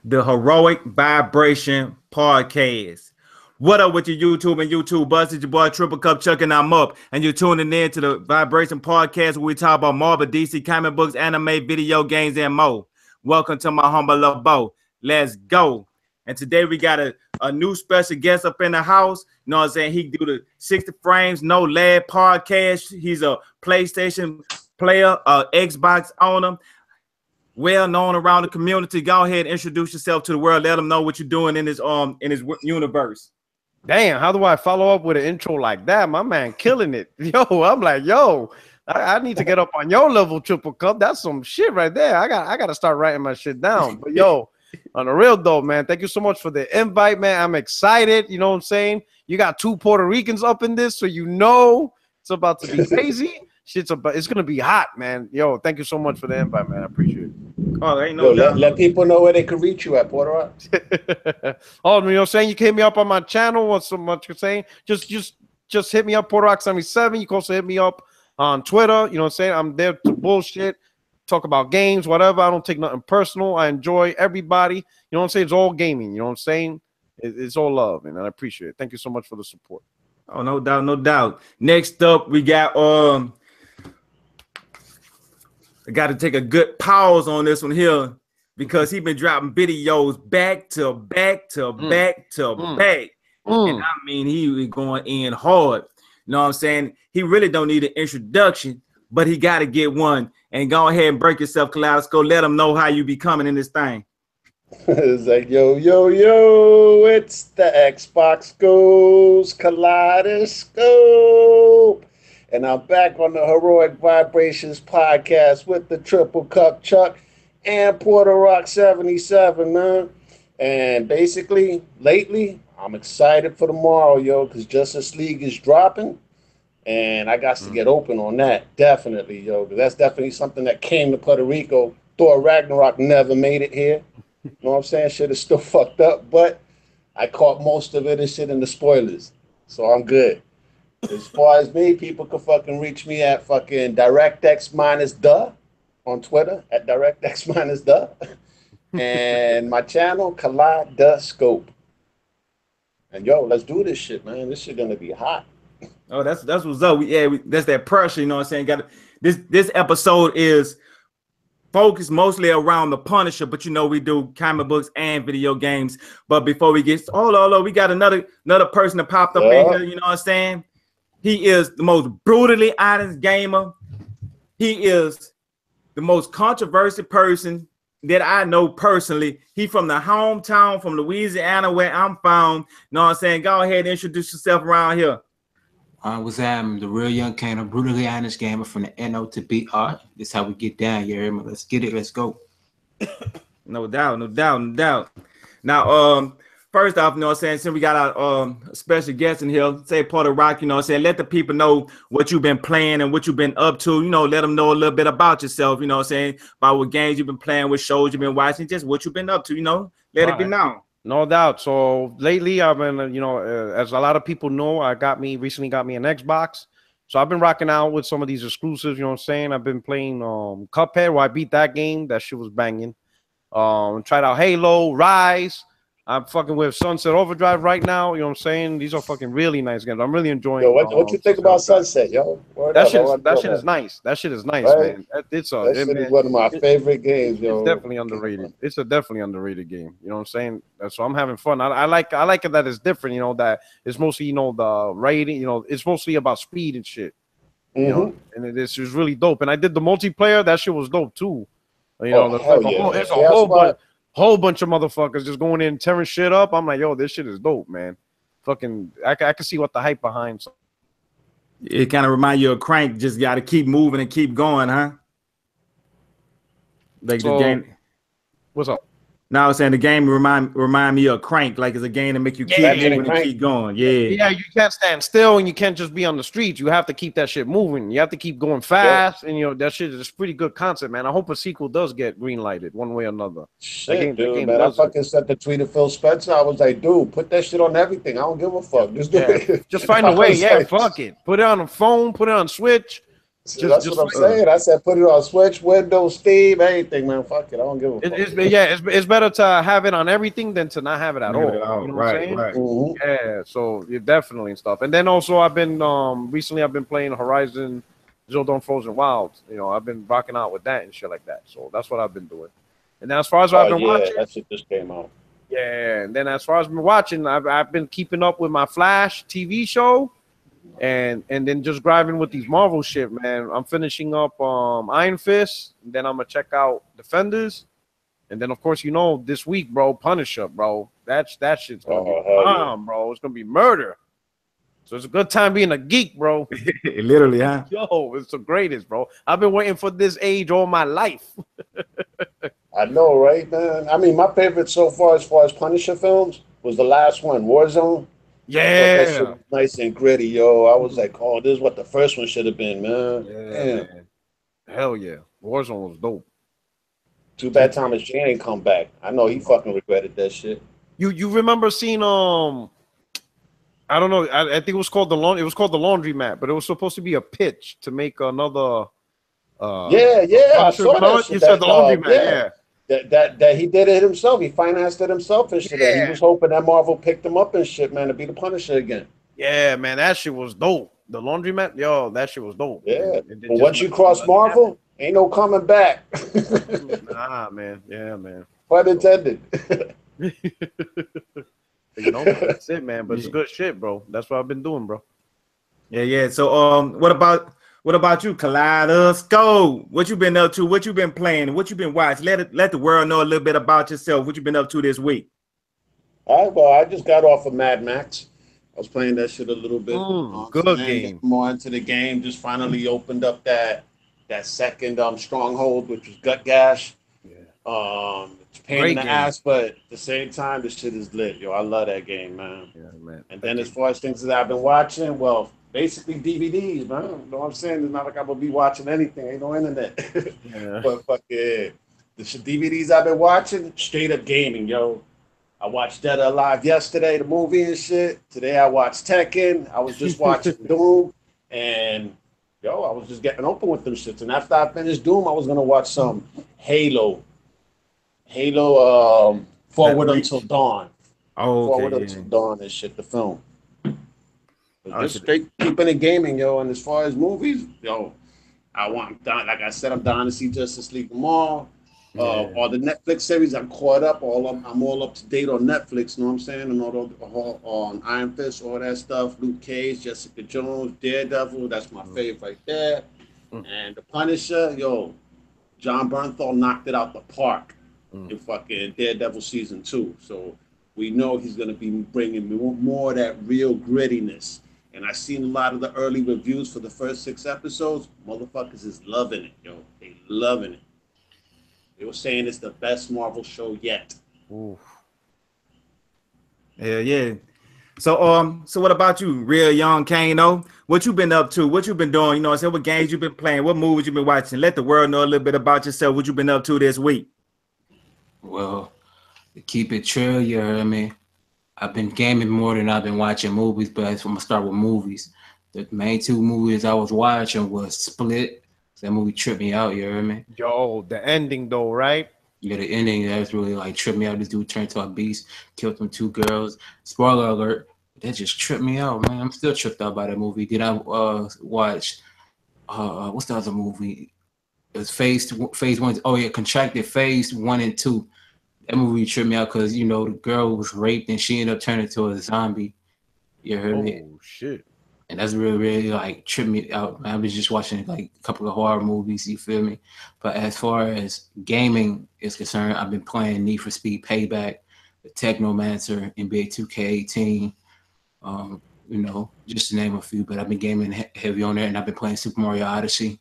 the Heroic Vibration Podcast. What up with your YouTube and YouTube buzz? It's your boy TripleCup Chuck, and I'm up. And you're tuning in to the Vibration Podcast, where we talk about Marvel, DC, comic books, anime, video games, and more. Welcome to my humble abode. Let's go. And today we got a new special guest up in the house. You know what I'm saying? He do the 60 frames, no lag podcast. He's a PlayStation player, Xbox owner, well known around the community. Go ahead and introduce yourself to the world. Let them know what you're doing in this universe. Damn, how do I follow up with an intro like that? My man killing it. Yo, I'm like, I need to get up on your level, Triple Cup. That's some shit right there. I got to start writing my shit down. But yo, on the real though, man, thank you so much for the invite, man. I'm excited. You know what I'm saying? You got 2 Puerto Ricans up in this, so you know it's about to be crazy. It's gonna be hot, man. Yo, thank you so much for the invite, man. I appreciate it. Oh, ain't no doubt. Let people know where they can reach you at, Puerto Rock. Oh, you know what I'm saying? You can hit me up on my channel. What's so much you're saying? Just hit me up, Puerto Rock 77. You can also hit me up on Twitter. You know what I'm saying? I'm there to bullshit, talk about games, whatever. I don't take nothing personal. I enjoy everybody. You know what I'm saying? It's all gaming. You know what I'm saying? It's all love, and I appreciate it. Thank you so much for the support. Oh, no doubt, no doubt. Next up, we got I got to take a good pause on this one here because he been dropping videos back to back to back to back. And I mean, he was going in hard. You know what I'm saying? He really don't need an introduction, but he got to get one. And go ahead and break yourself, Kaleidoscope. Let them know how you be coming in this thing. It's like, yo, it's the Xbox Goes Kaleidoscope. And I'm back on the Heroic Vibrations podcast with the Triple Cup Chuck and Puerto Rock 77, man. And basically, lately, I'm excited for tomorrow, yo, because Justice League is dropping. And I got to get open on that, definitely, yo, because that's definitely something that came to Puerto Rico. Thor Ragnarok never made it here. You know what I'm saying? Shit is still fucked up, but I caught most of it and shit in the spoilers. So I'm good. As far as me, people can fucking reach me at fucking DirectX-the on Twitter, at DirectX-the. And my channel, Kaleidoscope. And yo, let's do this shit, man. This shit gonna be hot. Oh, that's what's up. That's that pressure, you know what I'm saying? This episode is focused mostly around the Punisher, but you know we do comic books and video games. But before we get we got another person that popped up in here, you know what I'm saying? He is the most brutally honest gamer. He is the most controversial person that I know personally. He from the hometown, from Louisiana, where I'm from. You know what I'm saying? Go ahead and introduce yourself around here. What's that? I'm the real young kind of brutally honest gamer from the NO to BR. This is how we get down here. Let's get it. Let's go. No doubt, no doubt, no doubt. Now, first off, you know what I'm saying, since we got our special guest in here, say Puerto Rock, you know what I'm saying, let the people know what you've been playing and what you've been up to. You know, let them know a little bit about yourself, you know what I'm saying, about what games you've been playing, what shows you've been watching, just what you've been up to, you know, let it be known. No doubt. So lately I've been, you know, as a lot of people know, recently got me an Xbox. So I've been rocking out with some of these exclusives, you know what I'm saying? I've been playing Cuphead, where I beat that game. That shit was banging. Tried out Halo, Rise. I'm fucking with Sunset Overdrive right now. You know what I'm saying? These are fucking really nice games. I'm really enjoying. Yo, what you think about Sunset, yo? That shit is nice. That shit is nice, right? Man. That shit is one of my favorite games, yo. It's definitely underrated. It's a definitely underrated game. You know what I'm saying? So I'm having fun. I like it that it's different. You know, that it's mostly, you know, the rating. You know, it's mostly about speed and shit. You know, and it's really dope. And I did the multiplayer. That shit was dope too. You know, it's a whole bunch of motherfuckers just going in tearing shit up. I'm like, yo, this shit is dope, man. Fucking, I can see what the hype behind. It kind of remind you of Crank. Just got to keep moving and keep going, huh? Like the game. What's up? Now I was saying the game remind me of Crank, like it's a game to make you keep moving and keep going. Yeah, you can't stand still and you can't just be on the streets. You have to keep that shit moving. You have to keep going fast, and you know that shit is a pretty good concept, man. I hope a sequel does get green lighted one way or another. Shit, dude, man, I fucking sent the tweet to Phil Spencer. I was like, dude, put that shit on everything. I don't give a fuck. Just do it. Just find a way. Yeah, fuck it. Put it on a phone. Put it on Switch. See, that's what I'm saying. I said put it on Switch, Windows, Steam, anything, man. Fuck it. I don't give a fuck. It's better to have it on everything than to not have it at all. You know what I'm saying? Right. Mm-hmm. Yeah, so yeah, definitely and stuff. And then also I've been recently I've been playing Horizon Zero Dawn Frozen Wilds. You know, I've been rocking out with that and shit like that. So that's what I've been doing. And then as far as what I've been watching, that shit just came out. Yeah, and then as far as I've been watching, I've been keeping up with my Flash TV show. And then just driving with these Marvel shit, man. I'm finishing up Iron Fist, and then I'm gonna check out Defenders, and then of course you know this week, bro, Punisher, bro. That shit's gonna be bomb, bro. It's gonna be murder. So it's a good time being a geek, bro. Literally, huh? Yo, it's the greatest, bro. I've been waiting for this age all my life. I know, right, man? I mean, my favorite so far as Punisher films was the last one, Warzone. Yeah, that shit was nice and gritty, yo. I was like, oh, this is what the first one should have been, man. Yeah, man. Hell yeah, Warzone was dope. Too bad Thomas Jane ain't come back. I know he fucking regretted that shit. You remember seeing I don't know. I think it was called the laundromat, but it was supposed to be a pitch to make another. I saw that. You said the laundromat, yeah. That he did it himself. He financed it himself and shit. Yeah. He was hoping that Marvel picked him up and shit, man, to be the Punisher again. Yeah, man, that shit was dope. The laundromat, yo, that shit was dope. Yeah, but once you cross Marvel, ain't no coming back. Nah, man. Yeah, man. Pun intended. You know, that's it, man. But it's good shit, bro. That's what I've been doing, bro. Yeah. So, what about you, Kaleidoscope? What you been up to? What you been playing? What you been watching? Let the world know a little bit about yourself. What you been up to this week? All right, well, I just got off of Mad Max. I was playing that shit a little bit. Good game. More into the game. Just finally opened up that second stronghold, which was Gut Gash. Yeah. It's pain in the ass, but at the same time, this shit is lit. Yo, I love that game, man. Yeah, man. And then as far as things that I've been watching, well, basically DVDs, man. You know what I'm saying? It's not like I'm gonna be watching anything. Ain't no internet. Yeah. But fuck yeah. The DVDs I've been watching, straight up gaming, yo. I watched Dead or Alive yesterday, the movie and shit. Today I watched Tekken. I was just watching Doom. And yo, I was just getting open with them shits. And after I finished Doom, I was gonna watch some Halo. Forward Until Dawn. Oh, okay. Forward Until Dawn and shit, the film. Just straight keeping it gaming, yo. And as far as movies, yo, like I said, I'm dying to see Justice League tomorrow. All the Netflix series I'm caught up. I'm all up to date on Netflix. You know what I'm saying? And all on Iron Fist, all that stuff. Luke Cage, Jessica Jones, Daredevil. That's my favorite right there. And the Punisher, yo, John Bernthal knocked it out the park in fucking Daredevil season 2. So we know he's gonna be bringing more of that real grittiness. And I seen a lot of the early reviews for the first 6 episodes. Motherfuckers is loving it, yo. They loving it. They were saying it's the best Marvel show yet. Ooh. Yeah. So what about you, real young Kano? What you been up to? What you been doing? You know, what games you been playing? What movies you been watching? Let the world know a little bit about yourself. What you been up to this week? Well, to keep it true, you heard me. I've been gaming more than I've been watching movies, but I'm gonna start with movies. The main 2 movies I was watching was Split. That movie tripped me out, you heard me? Yo, the ending though, right? Yeah, the ending, that was really like tripped me out. This dude turned to a beast, killed them 2 girls. Spoiler alert, that just tripped me out, man. I'm still tripped out by that movie. Did I watch what's the other movie? It was phase 1. Oh yeah, Contracted phase 1 and 2. That movie tripped me out because, you know, the girl was raped and she ended up turning into a zombie. You heard me? Oh, shit. And that's really, really, like, tripped me out, man. I was just watching, like, a couple of horror movies, you feel me? But as far as gaming is concerned, I've been playing Need for Speed Payback, the Technomancer, NBA 2K18, you know, just to name a few. But I've been gaming heavy on there, and I've been playing Super Mario Odyssey.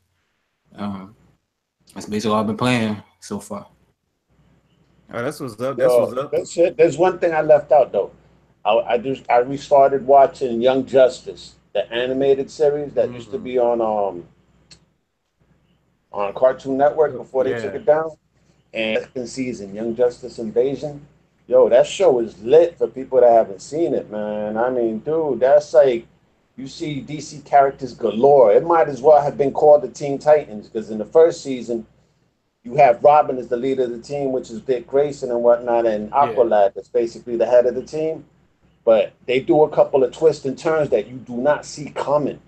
That's basically all I've been playing so far. Oh, that's what's up. That's what's up. That's it. There's one thing I left out though. I restarted watching Young Justice, the animated series that used to be on Cartoon Network before they took it down. And second season, Young Justice Invasion. Yo, that show is lit for people that haven't seen it, man. I mean, dude, that's like you see DC characters galore. It might as well have been called the Teen Titans, because in the first season, you have Robin as the leader of the team, which is Dick Grayson and whatnot, and Aqualad that's basically the head of the team. But they do a couple of twists and turns that you do not see coming.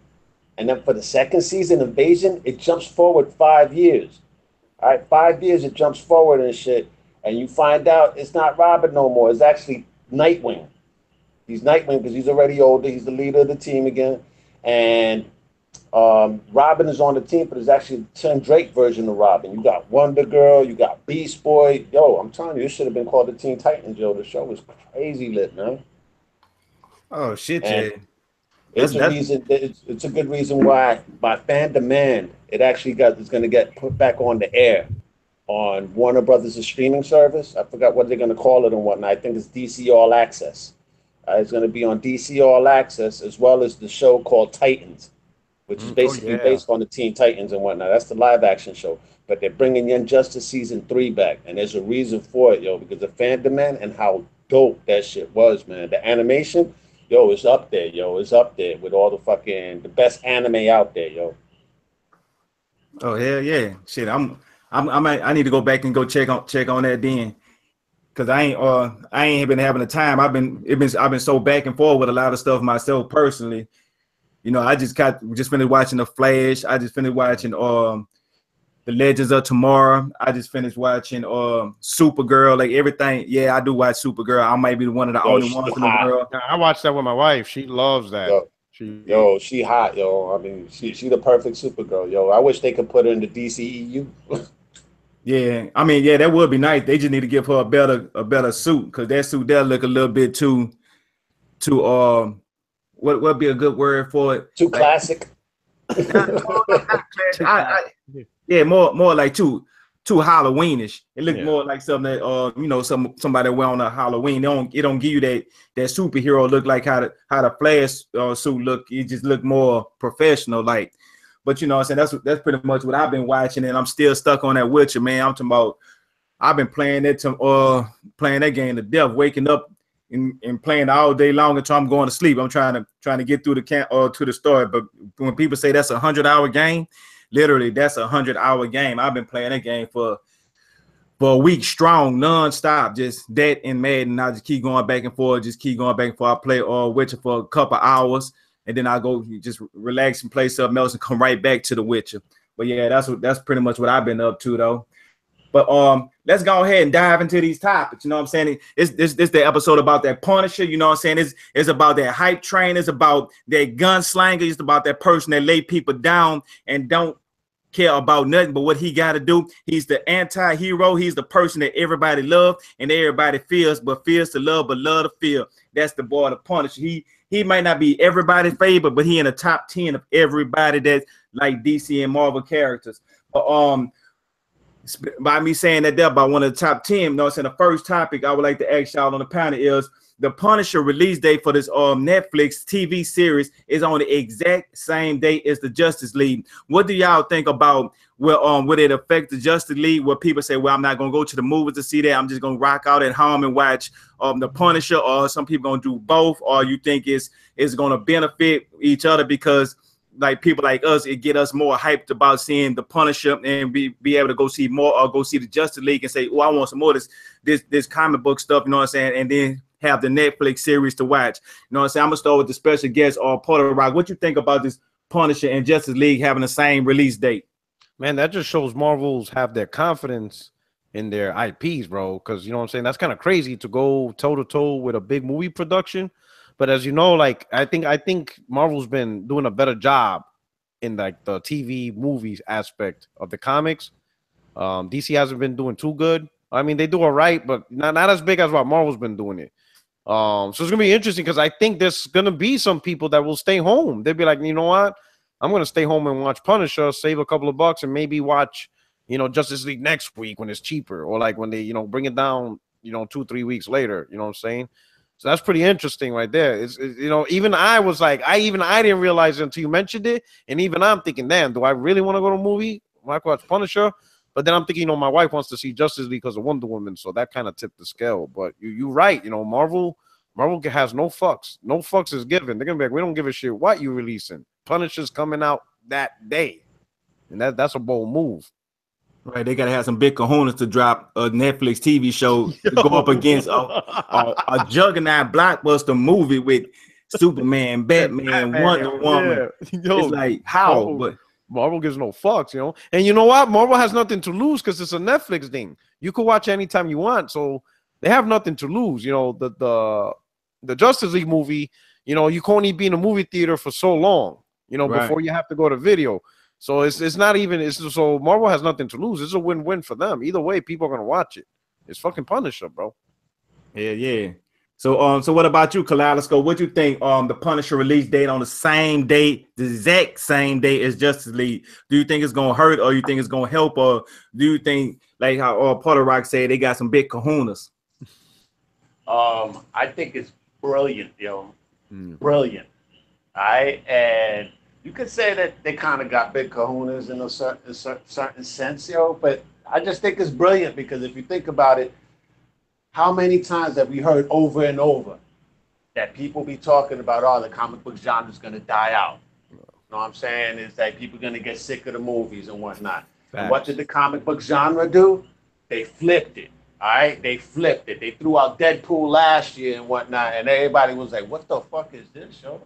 And then for the second season, Invasion, it jumps forward 5 years. All right, 5 years it jumps forward and shit. And you find out it's not Robin no more. It's actually Nightwing. He's Nightwing because he's already older. He's the leader of the team again. And Robin is on the team, but it's actually the Tim Drake version of Robin. You got Wonder Girl. You got Beast Boy. Yo, I'm telling you, this should have been called the Teen Titans, yo. The show was crazy lit, man. Oh, shit, And yeah. it's a reason. It's a good reason why, by fan demand, it actually is going to get put back on the air on Warner Brothers' streaming service. I forgot what they're going to call it and whatnot. I think it's DC All Access. It's going to be on DC All Access, as well as the show called Titans, which is basically based on the Teen Titans and whatnot. That's the live action show. But they're bringing Young Justice Season 3 back, and there's a reason for it, yo, because of fan demand and how dope that shit was, man. The animation, yo, it's up there, yo. It's up there with all the best anime out there, yo. Oh, hell yeah. Shit, I need to go back and go check on that then. Cause I ain't been having the time. I've been so back and forth with a lot of stuff myself personally. You know, I just finished watching The Flash. I just finished watching The Legends of Tomorrow. I just finished watching Supergirl. Like everything. Yeah, I do watch Supergirl. I might be one of the only ones in the world. I watched that with my wife. She loves that. She hot, yo. I mean, she the perfect Supergirl, yo. I wish they could put her in the DCEU. Yeah, I mean, yeah, that would be nice. They just need to give her a better suit, because that suit there look a little bit too what would be a good word for it? Too classic. Yeah, more like too Halloweenish. It looks more like something that somebody wear on a Halloween. It don't give you that superhero look like how the Flash suit look. It just look more professional like. But you know what I'm saying, that's pretty much what I've been watching, and I'm still stuck on that Witcher, man. I'm talking about I've been playing that game to death, waking up and playing all day long until I'm going to sleep. I'm trying to get through to the story. But when people say that's a 100-hour game, literally that's a 100-hour game. I've been playing that game for a week strong, non-stop, just that and Madden. I just keep going back and forth, I play Witcher for a couple hours. And then I go just relax and play something else and come right back to The Witcher. But yeah, that's pretty much what I've been up to though. But let's go ahead and dive into these topics. You know what I'm saying? It's the episode about that Punisher. You know what I'm saying? It's about that hype train. It's about that gunslinger. It's about that person that lay people down and don't care about nothing but what he got to do. He's the anti-hero. He's the person that everybody loves and everybody fears, but fears to love, but love to fear. That's the boy, the Punisher. He might not be everybody's favorite, but he in the top 10 of everybody that's like DC and Marvel characters. But by me saying that they're about one of the top 10, you know what I'm saying, the first topic I would like to ask y'all on the panel is the Punisher release date for this Netflix TV series is on the exact same date as the Justice League. What do y'all think about would it affect the Justice League? Where people say, well, I'm not gonna go to the movies to see that. I'm just gonna rock out at home and watch the Punisher, or some people gonna do both, or you think it's gonna benefit each other because like people like us, it get us more hyped about seeing the Punisher and be able to go see more, or go see the Justice League and say, oh, I want some more of this comic book stuff, you know what I'm saying? And then have the Netflix series to watch. You know what I'm saying? I'm gonna start with the special guest Porter Rock. What you think about this Punisher and Justice League having the same release date? Man, that just shows Marvels have their confidence in their IPs, bro. Because you know what I'm saying? That's kind of crazy to go toe to toe with a big movie production. But as you know, like I think Marvel's been doing a better job in like the TV movies aspect of the comics. DC hasn't been doing too good. I mean, they do all right, but not as big as what Marvel's been doing it. So it's gonna be interesting because I think there's gonna be some people that will stay home. They'll be like, you know what? I'm gonna stay home and watch Punisher, save a couple of bucks, and maybe watch, Justice League next week when it's cheaper, or like when they, bring it down, 2-3 weeks later. You know what I'm saying? So that's pretty interesting right there. It's even I was like, I didn't realize it until you mentioned it, and even I'm thinking, damn, do I really want to go to a movie? I could watch Punisher, but then I'm thinking, my wife wants to see Justice League because of Wonder Woman, so that kind of tipped the scale. But you're right, Marvel Marvel has no fucks. No fucks is given. They're gonna be like, we don't give a shit what you releasing. Punisher's coming out that day, and that's a bold move. Right, they gotta have some big cojones to drop a Netflix TV show to go up against a juggernaut blockbuster movie with Superman, Batman, Wonder Woman. Yeah. Yo, it's like how? But Marvel gives no fucks, you know. And you know what? Marvel has nothing to lose because it's a Netflix thing. You can watch anytime you want, so they have nothing to lose. You know, the Justice League movie. You know, you can only be in a movie theater for so long. You know, before you have to go to video. So it's not even. So Marvel has nothing to lose. It's a win-win for them. Either way, people are gonna watch it. It's fucking Punisher, bro. Yeah. So what about you, Kaleidoscope? What you think? The Punisher release date on the same date, the exact same day as Justice League. Do you think it's gonna hurt, or you think it's gonna help, or do you think like how Porter Rock said they got some big kahunas? I think it's brilliant, yo. Brilliant. All right, and you could say that they kind of got big kahunas in a certain sense, yo. But I just think it's brilliant because if you think about it, how many times have we heard over and over that people be talking about, oh, the comic book genre is going to die out? You know what I'm saying? It's like people are going to get sick of the movies and whatnot. And what did the comic book genre do? They flipped it. All right? They flipped it. They threw out Deadpool last year and whatnot, and everybody was like, what the fuck is this, yo?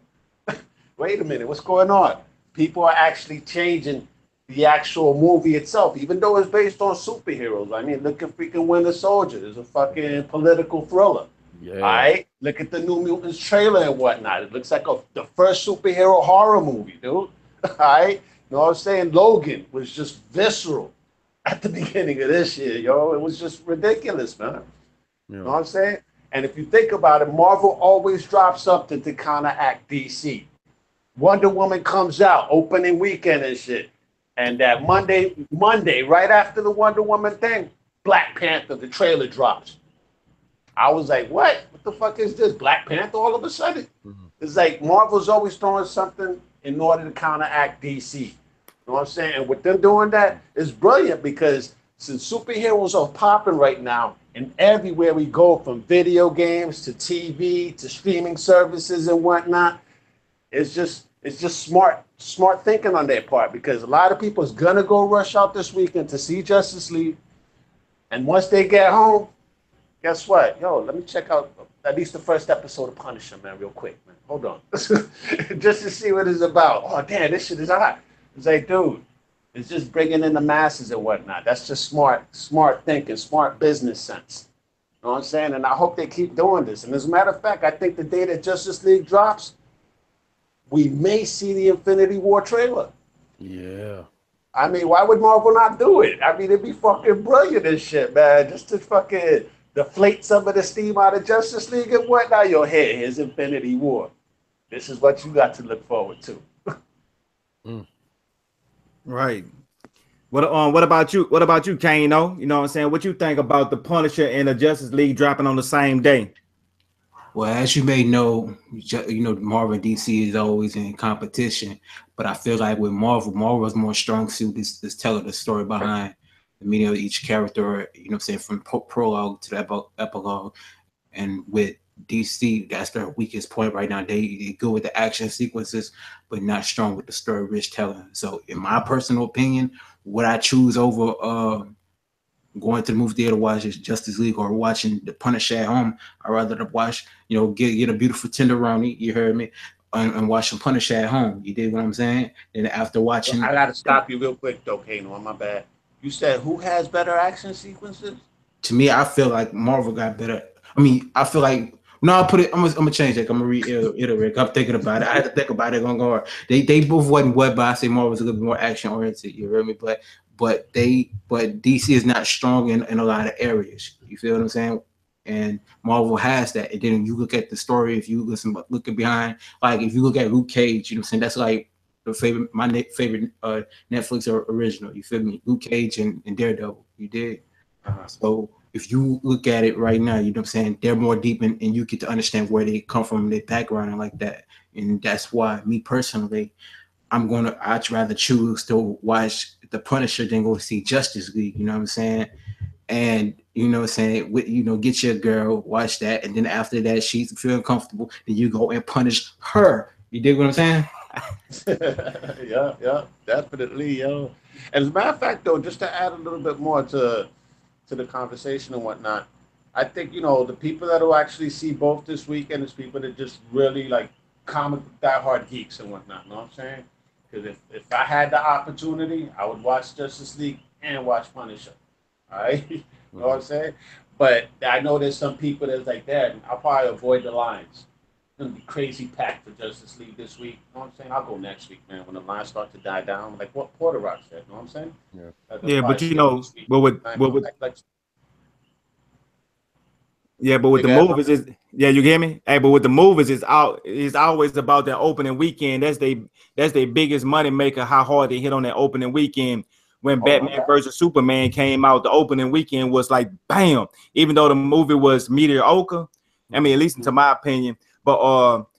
Wait a minute, what's going on? People are actually changing the actual movie itself, even though it's based on superheroes. I mean, look at freaking Winter Soldier. It's a fucking political thriller. Yeah. All right? Look at the New Mutants trailer and whatnot. It looks like the first superhero horror movie, dude. All right? You know what I'm saying? Logan was just visceral at the beginning of this year, yo. It was just ridiculous, man. Yeah. You know what I'm saying? And if you think about it, Marvel always drops something to counteract DC. Wonder Woman comes out opening weekend and shit. And that Monday, right after the Wonder Woman thing, Black Panther, the trailer drops. I was like, what? What the fuck is this? Black Panther all of a sudden? It's like Marvel's always throwing something in order to counteract DC. You know what I'm saying? And with them doing that, it's brilliant because since superheroes are popping right now, and everywhere we go, from video games to TV to streaming services and whatnot, it's just smart thinking on their part, because a lot of people is gonna go rush out this weekend to see Justice League, and once they get home, guess what? Yo, let me check out at least the first episode of Punisher, man, real quick, man. Hold on, just to see what it's about. Oh damn, this shit is hot. It's like, dude, it's just bringing in the masses and whatnot. That's just smart thinking, smart business sense. You know what I'm saying? And I hope they keep doing this. And as a matter of fact, I think the day that Justice League drops, we may see the Infinity War trailer. Yeah. I mean, why would Marvel not do it? I mean, it'd be fucking brilliant and shit, man. Just to fucking deflate some of the steam out of Justice League and whatnot. Yo, here's Infinity War. This is what you got to look forward to. Right. What about you? What about you, Kano? You know what I'm saying? What you think about the Punisher and the Justice League dropping on the same day? Well, as you may know, Marvel and DC is always in competition. But I feel like with Marvel's more strong suit is telling the story behind the meaning of each character, you know what I'm saying, from prologue to the epilogue. And with DC, that's their weakest point right now. They go with the action sequences, but not strong with the story-rich telling. So in my personal opinion, would I choose over going to the movie theater to watch Justice League or watching the Punisher at home? I'd rather watch, get a beautiful tenderoni, you heard me, and watch some Punisher at home. You did what I'm saying? And after watching... I got to stop you real quick, though, Kano, my bad. You said who has better action sequences? To me, I feel like Marvel got better. I mean, I feel like... No, I'm gonna change that. I'm gonna reiterate. I'm thinking about it. I had to think about it. Gonna go hard. They both wasn't wet, but I say Marvel was a little bit more action oriented. You heard me? But DC is not strong in a lot of areas. You feel what I'm saying? And Marvel has that. And then you look at the story. If you looking behind, like if you look at Luke Cage, you know what I'm saying? That's like my favorite Netflix original. You feel me? Luke Cage and Daredevil. You did. So if you look at it right now, you know what I'm saying, they're more deep and you get to understand where they come from, their background and like that. And that's why me personally, I'd rather choose to watch the Punisher than go see Justice League, you know what I'm saying? And you know what I'm saying, with, you know, get your girl, watch that, and then after that she's feeling comfortable, then you go and punish her. You dig what I'm saying? Yeah, definitely, yo. And as a matter of fact, though, just to add a little bit more to the conversation and whatnot, I think, you know, the people that will actually see both this weekend is people that just really like comic diehard geeks and whatnot. You know what I'm saying? Because if I had the opportunity, I would watch Justice League and watch Punisher. All right, you know what I'm saying? But I know there's some people that's like that. And I'll probably avoid the lines. It's gonna be crazy packed for Justice League this week. You know what I'm saying? I'll go next week, man, when the lines start to die down. Like what Porter Rock said. You know what I'm saying? Yeah, but you know, but with the movies is you get me? Hey, but with the movies it's always about that opening weekend. That's their biggest money maker, how hard they hit on that opening weekend. When Batman versus Superman came out, the opening weekend was like bam, even though the movie was mediocre. I mean, at least into my opinion. But all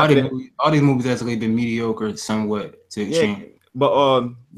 these movies actually been mediocre somewhat to exchange. But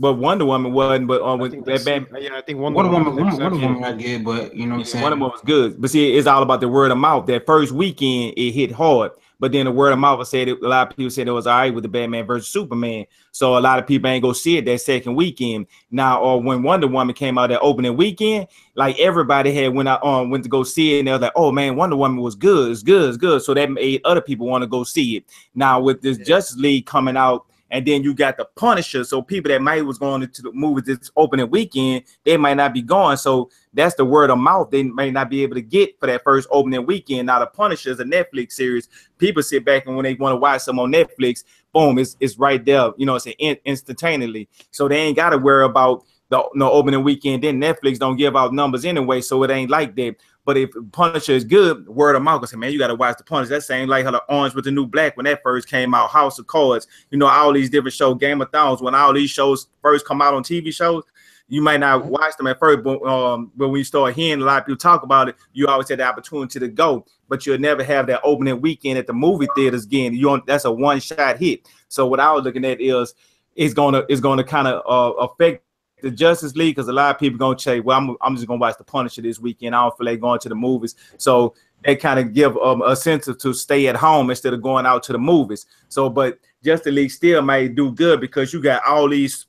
Wonder Woman wasn't. But with Batman, I think Wonder Woman I get, but you know what I'm saying. Wonder Woman was good. But see, it's all about the word of mouth. That first weekend it hit hard, but then the word of mouth said a lot of people said it was all right with the Batman versus Superman. So a lot of people ain't go see it that second weekend. Now, or when Wonder Woman came out that opening weekend, like everybody had went to go see it, and they was like, "Oh man, Wonder Woman was good. It's good. It's good." So that made other people want to go see it. Now with this Justice League coming out. And then you got the Punisher. So people that might was going to the movie this opening weekend, they might not be going. So that's the word of mouth they may not be able to get for that first opening weekend. Now the Punisher is a Netflix series. People sit back and when they want to watch some on Netflix, boom, it's right there. You know, it's instantaneously. So they ain't got to worry about the opening weekend. Then Netflix don't give out numbers anyway, so it ain't like that. But if Punisher is good, word of mouth, say, man, you got to watch the Punisher. That same like how the Orange with the New Black when that first came out, House of Cards, you know, all these different shows, Game of Thrones, when all these shows first come out on TV shows, you might not watch them at first, but when you start hearing a lot of people talk about it, you always have the opportunity to go, but you'll never have that opening weekend at the movie theaters again. That's a one-shot hit. So what I was looking at is it's gonna kind of affect the Justice League, because a lot of people gonna say, well, I'm just gonna watch the Punisher this weekend. I don't feel like going to the movies. So they kind of give a sense to stay at home instead of going out to the movies. So, but Justice League still might do good because you got all these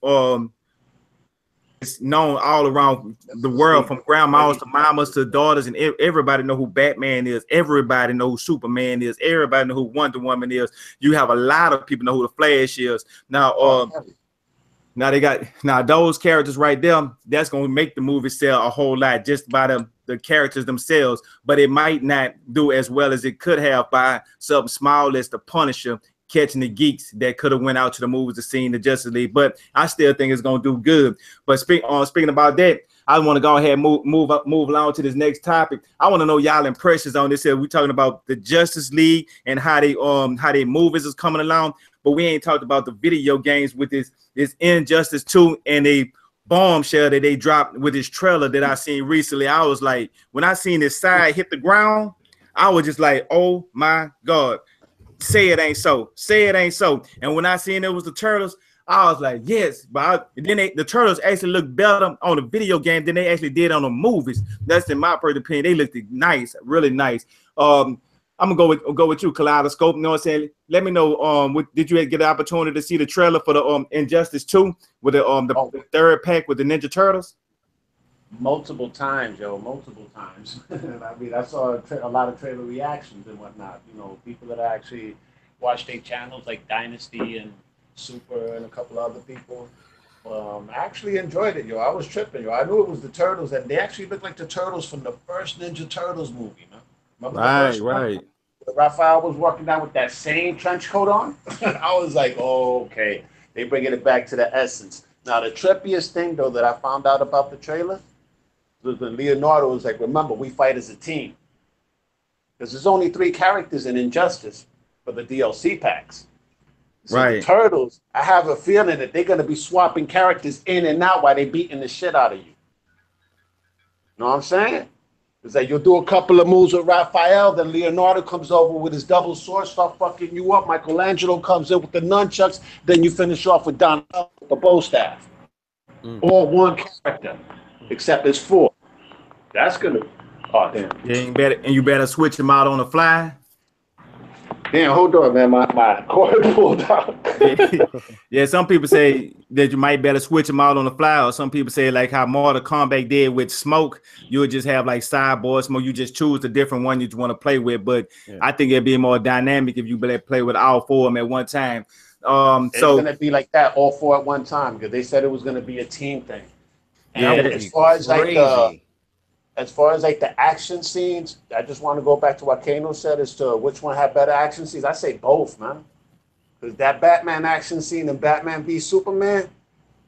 it's known all around the world, from grandmas to mamas to daughters, and everybody know who Batman is. Everybody know who Superman is. Everybody know who Wonder Woman is. You have a lot of people know who the Flash is. Now they got those characters right there. That's gonna make the movie sell a whole lot just by the characters themselves. But it might not do as well as it could have by something small as the Punisher catching the geeks that could have went out to the movies to see the Justice League. But I still think it's gonna do good. But speaking about that, I want to go ahead and move along to this next topic. I want to know y'all impressions on this. Here we're talking about the Justice League and how they movies is coming along. But we ain't talked about the video games with this Injustice 2 and a bombshell that they dropped with this trailer that I seen recently. I was like, when I seen this side hit the ground, I was just like, oh my God, say it ain't so. Say it ain't so. And when I seen it was the Turtles, I was like, yes. But then the Turtles actually looked better on the video game than they actually did on the movies. That's in my personal opinion. They looked nice, really nice. I'm gonna go with you, Kaleidoscope. You know what I'm saying? Let me know. Did you get the opportunity to see the trailer for the Injustice 2 with the third pack with the Ninja Turtles? Multiple times, yo, multiple times. I mean, I saw a lot of trailer reactions and whatnot. You know, people that actually watch their channels like Dynasty and Super and a couple other people. I actually enjoyed it, yo. I was tripping, yo. I knew it was the Turtles, and they actually looked like the Turtles from the first Ninja Turtles movie, man. Right. Raphael was walking down with that same trench coat on. I was like, oh, okay. They bringing it back to the essence. Now, the trippiest thing, though, that I found out about the trailer was when Leonardo was like, remember, we fight as a team. Because there's only 3 characters in Injustice for the DLC packs. So the Turtles, I have a feeling that they're going to be swapping characters in and out while they're beating the shit out of you. Know what I'm saying? It's like you'll do a couple of moves with Raphael, then Leonardo comes over with his double sword, start fucking you up. Michelangelo comes in with the nunchucks, then you finish off with Donatello with the bow staff. All one character, except it's 4. That's gonna. Oh damn. Yeah, you better switch them out on the fly. Damn, hold on, man. My cord pulled out. Yeah, some people say that you might better switch them out on the fly, or some people say like how Mortal Kombat did with Smoke, you would just have like sideboard Smoke. You just choose the different one you want to play with. But I think it'd be more dynamic if you play with all four of them at one time. It's gonna be like that all four at one time because they said it was gonna be a team thing. And as far as like the action scenes, I just want to go back to what Kano said as to which one had better action scenes. I say both, man. Because that Batman action scene in Batman v Superman,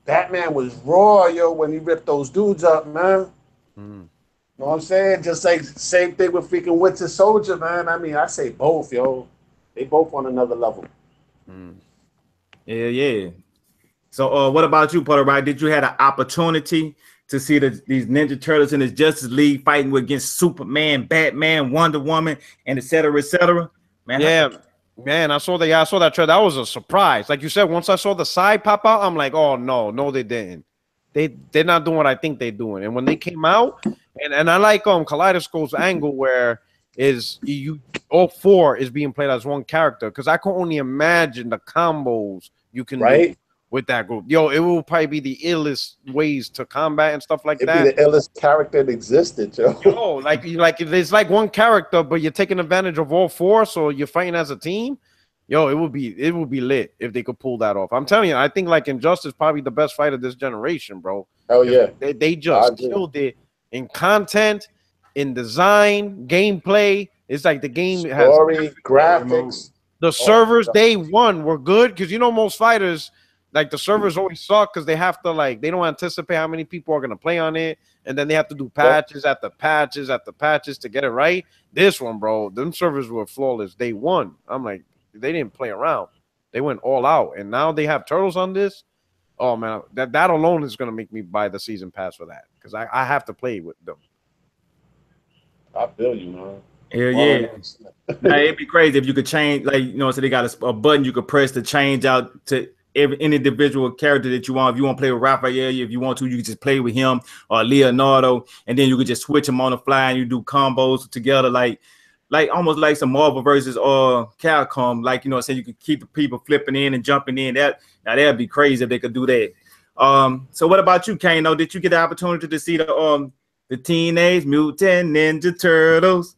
Batman was raw, yo, when he ripped those dudes up, man. Know what I'm saying? Just like same thing with freaking Winter Soldier, man. I mean, I say both, yo. They both on another level. Yeah. So what about you, Puerto Rico? Did you have an opportunity to see these Ninja Turtles in the Justice League fighting against Superman, Batman, Wonder Woman, and et cetera, man? Yeah, man, I saw that trailer. That was a surprise. Like you said, once I saw the side pop out, I'm like, oh no, they didn't. They're not doing what I think they're doing. And when they came out, and I like Kaleidoscope's angle where all four is being played as one character, because I can only imagine the combos you can do with that group. Yo, it will probably be the illest ways to combat and stuff like that. It'd be the illest character that existed, yo. Yo, like there's like one character, but you're taking advantage of all four, so you're fighting as a team. Yo, it would be lit if they could pull that off. I'm telling you, I think like Injustice probably the best fight of this generation, bro. Oh yeah, they just killed it in content, in design, gameplay. It's like the game story, graphics. The servers day one were good because most fighters. Like the servers always suck because they have to they don't anticipate how many people are gonna play on it, and then they have to do patches after patches after patches to get it right. This one, bro, them servers were flawless day one. I'm like, they didn't play around. They went all out, and now they have turtles on this. Oh man, that alone is gonna make me buy the season pass for that because I have to play with them. I feel you, man. Yeah. Now, it'd be crazy if you could change, so they got a button you could press to change out to any individual character that you want. If you want to play with Raphael, if you want to, you can just play with him or Leonardo, and then you could just switch them on the fly and you do combos together, like almost like some Marvel versus Capcom. So you could keep the people flipping in and jumping in. That'd be crazy if they could do that. So what about you, Kano? Did you get the opportunity to see the Teenage Mutant Ninja Turtles?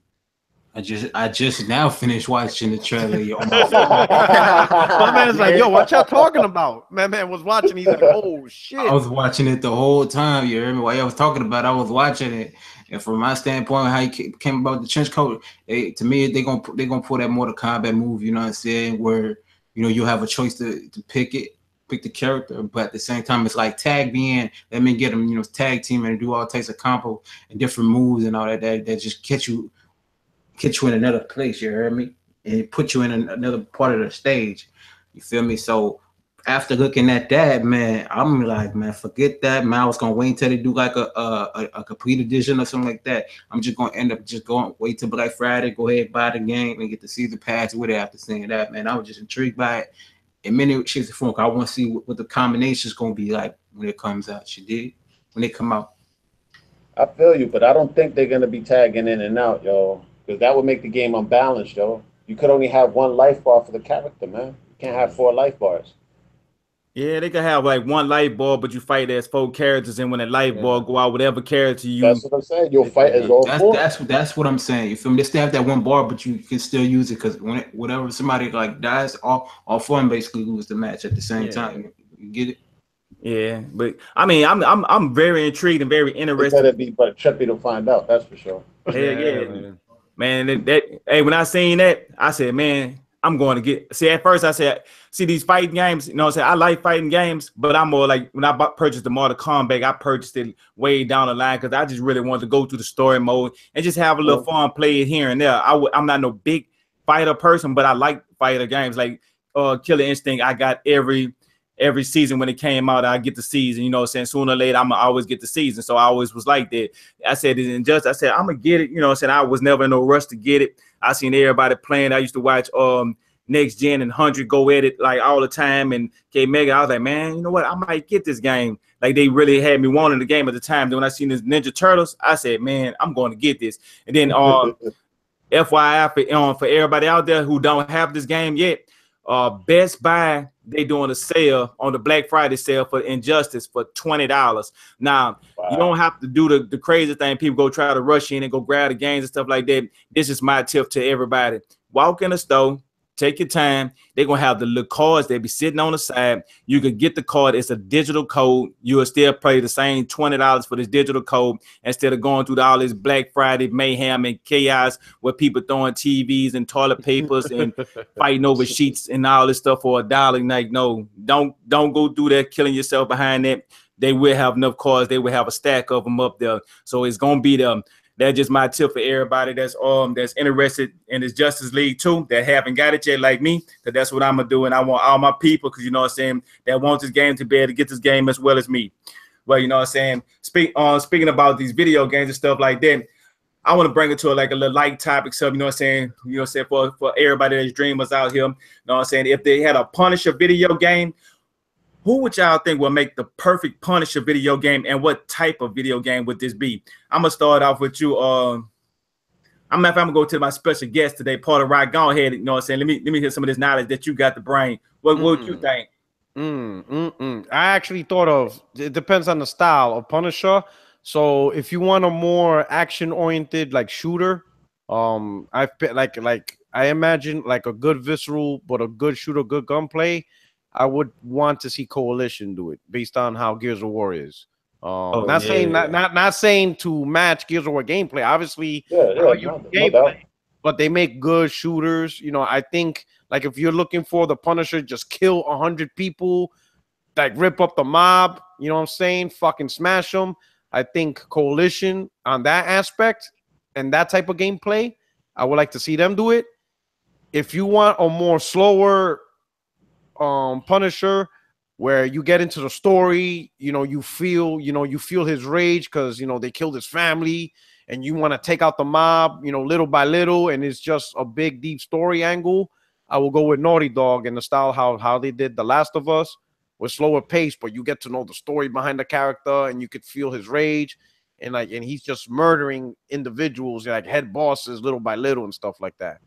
I just now finished watching the trailer. My man's like, yo, what y'all talking about? My man was watching. He's like, oh shit. I was watching it the whole time. You heard me? While y'all was talking about it, I was watching it. And from my standpoint, how you came about the trench coat, to me, they're gonna pull that Mortal Kombat move. You know what I'm saying? Where you have a choice to pick the character, but at the same time, it's like tag being. Let me get them, tag team and do all types of combo and different moves and all that just get you in another place, you heard me? And put you in another part of the stage. You feel me? So after looking at that, man, I'm like, man, forget that, man. I was gonna wait until they do like a complete edition or something like that. I'm just gonna end up wait till Black Friday, go ahead, buy the game and get the season pass with it after seeing that, man. I was just intrigued by it. In many shapes and forms, I want to see what the combination is gonna be like when it comes out. You did? When they come out. I feel you, but I don't think they're gonna be tagging in and out, yo. Because that would make the game unbalanced, yo. You could only have one life bar for the character, man. You can't have 4 life bars. Yeah, they could have like one life bar, but you fight as 4 characters, and when the life bar go out, whatever character you. That's what I'm saying. You'll fight as all 4. That's what I'm saying. You feel me? They still have that one bar, but you can still use it because whenever somebody dies, all 4 of them basically lose the match at the same time. You get it? Yeah, but I mean, I'm very intrigued and very interested. It'd be but trippy to find out. That's for sure. Yeah. Man, hey, when I seen that, I said, man, I'm going to get. See, at first I said, see these fighting games. You know what I'm saying? I like fighting games, but I'm more like when I purchased the Mortal Kombat, I purchased it way down the line because I just really wanted to go through the story mode and just have a little fun, play it here and there. I'm not no big fighter person, but I like fighter games like Killer Instinct. I got every season when it came out, I get the season, saying sooner or later, I'm gonna always get the season. So I always was like that. I said, it's injustice. I said, I'm gonna get it. I was never in no rush to get it. I seen everybody playing. I used to watch Next Gen and 100 go at it like all the time. And K Mega, I was like, man, you know what? I might get this game. Like they really had me wanting the game at the time. Then when I seen this Ninja Turtles, I said, man, I'm going to get this. And then FYI for everybody out there who don't have this game yet, Best Buy, they doing a sale on the Black Friday sale for Injustice for $20. Now, you don't have to do the crazy thing. People go try to rush in and go grab the games and stuff like that. This is my tip to everybody. Walk in the store, take your time. They're going to have the little cards. They be sitting on the side. You can get the card. It's a digital code. You will still pay the same $20 for this digital code instead of going through all this Black Friday mayhem and chaos where people throwing TVs and toilet papers and fighting over sheets and all this stuff for $1. Like, no, don't go through that, killing yourself behind that. They will have enough cards. They will have a stack of them up there. So it's going to be them. That's just my tip for everybody that's interested in this Justice League too, that haven't got it yet like me, because that's what I'm going to do. And I want all my people, because you know what I'm saying, that want this game to be able to get this game as well as me. Well, you know what I'm saying? Speaking about these video games and stuff like that, I want to bring it to a little light topic. So, you know what I'm saying? You know what I'm saying? For everybody that's dreamers out here, you know what I'm saying? If they had a Punisher video game, who would y'all think will make the perfect Punisher video game, and what type of video game would this be? I'm gonna start off with you. I'm gonna go to my special guest today, Porter Rock. Go ahead, you know what I'm saying? Let me hear some of this knowledge that you got the brain. What would you think? I actually thought of, it depends on the style of Punisher. So if you want a more action-oriented like shooter, I imagine like a good visceral but a good shooter, good gunplay. I would want to see Coalition do it based on how Gears of War is. Not saying to match Gears of War gameplay. Obviously, gameplay, but they make good shooters. You know, I think like if you're looking for the Punisher, just kill 100 people, like rip up the mob. You know what I'm saying? Fucking smash them. I think Coalition on that aspect and that type of gameplay, I would like to see them do it. If you want a more slower Punisher, where you get into the story, you feel his rage because they killed his family, and you want to take out the mob, little by little, and it's just a big deep story angle. I will go with Naughty Dog in the style how they did The Last of Us, with slower pace, but you get to know the story behind the character, and you could feel his rage, and he's just murdering individuals, like head bosses, little by little, and stuff like that.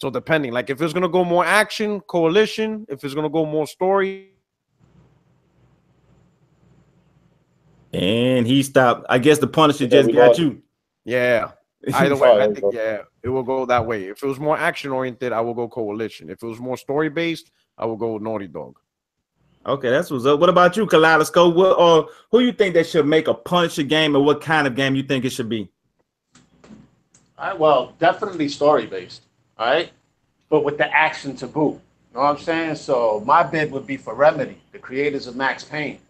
So depending, like if it's gonna go more action, Coalition. If it's gonna go more story, and he stopped. I guess the Punisher just got you. Yeah. Either way, I think it will go that way. If it was more action oriented, I will go Coalition. If it was more story based, I will go with Naughty Dog. Okay, that's what's up. What about you, Kaleidoscope? Who you think that should make a Punisher game, or what kind of game you think it should be? Well, definitely story based. All right, but with the action to boot. You know what I'm saying? So my bid would be for Remedy, the creators of Max Payne.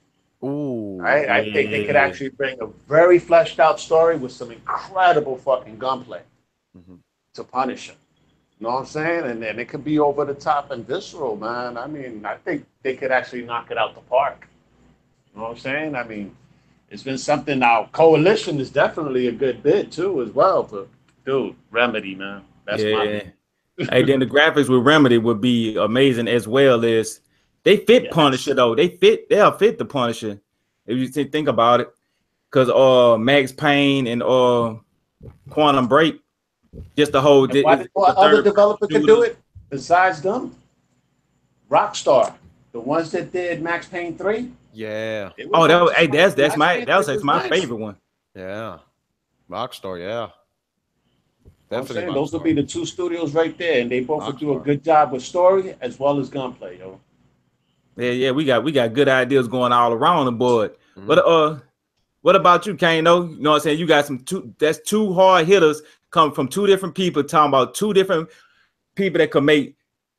Ooh, right? I think they could actually bring a very fleshed out story with some incredible fucking gunplay to punish him. You know what I'm saying? And then it could be over the top and visceral, man. I mean, I think they could actually knock it out the park. You know what I'm saying? I mean, it's been something now. Coalition is definitely a good bid too, as well. But dude, Remedy, man. That's my Hey, then the graphics with Remedy would be amazing as well. As they fit Punisher though. They'll fit the Punisher if you think about it. Because Max Payne and Quantum Break, just the whole. What other developer could do it besides them? Rockstar, the ones that did Max Payne 3. Yeah. That's my favorite one. Yeah. Rockstar, yeah. Definitely. Those will be the two studios right there, and they both would do a good job with story as well as gunplay, yo. Yeah, we got good ideas going all around the board. But what about you, Kano? You know what I'm saying? You got that's two hard hitters coming from two different people, talking about two different people that could make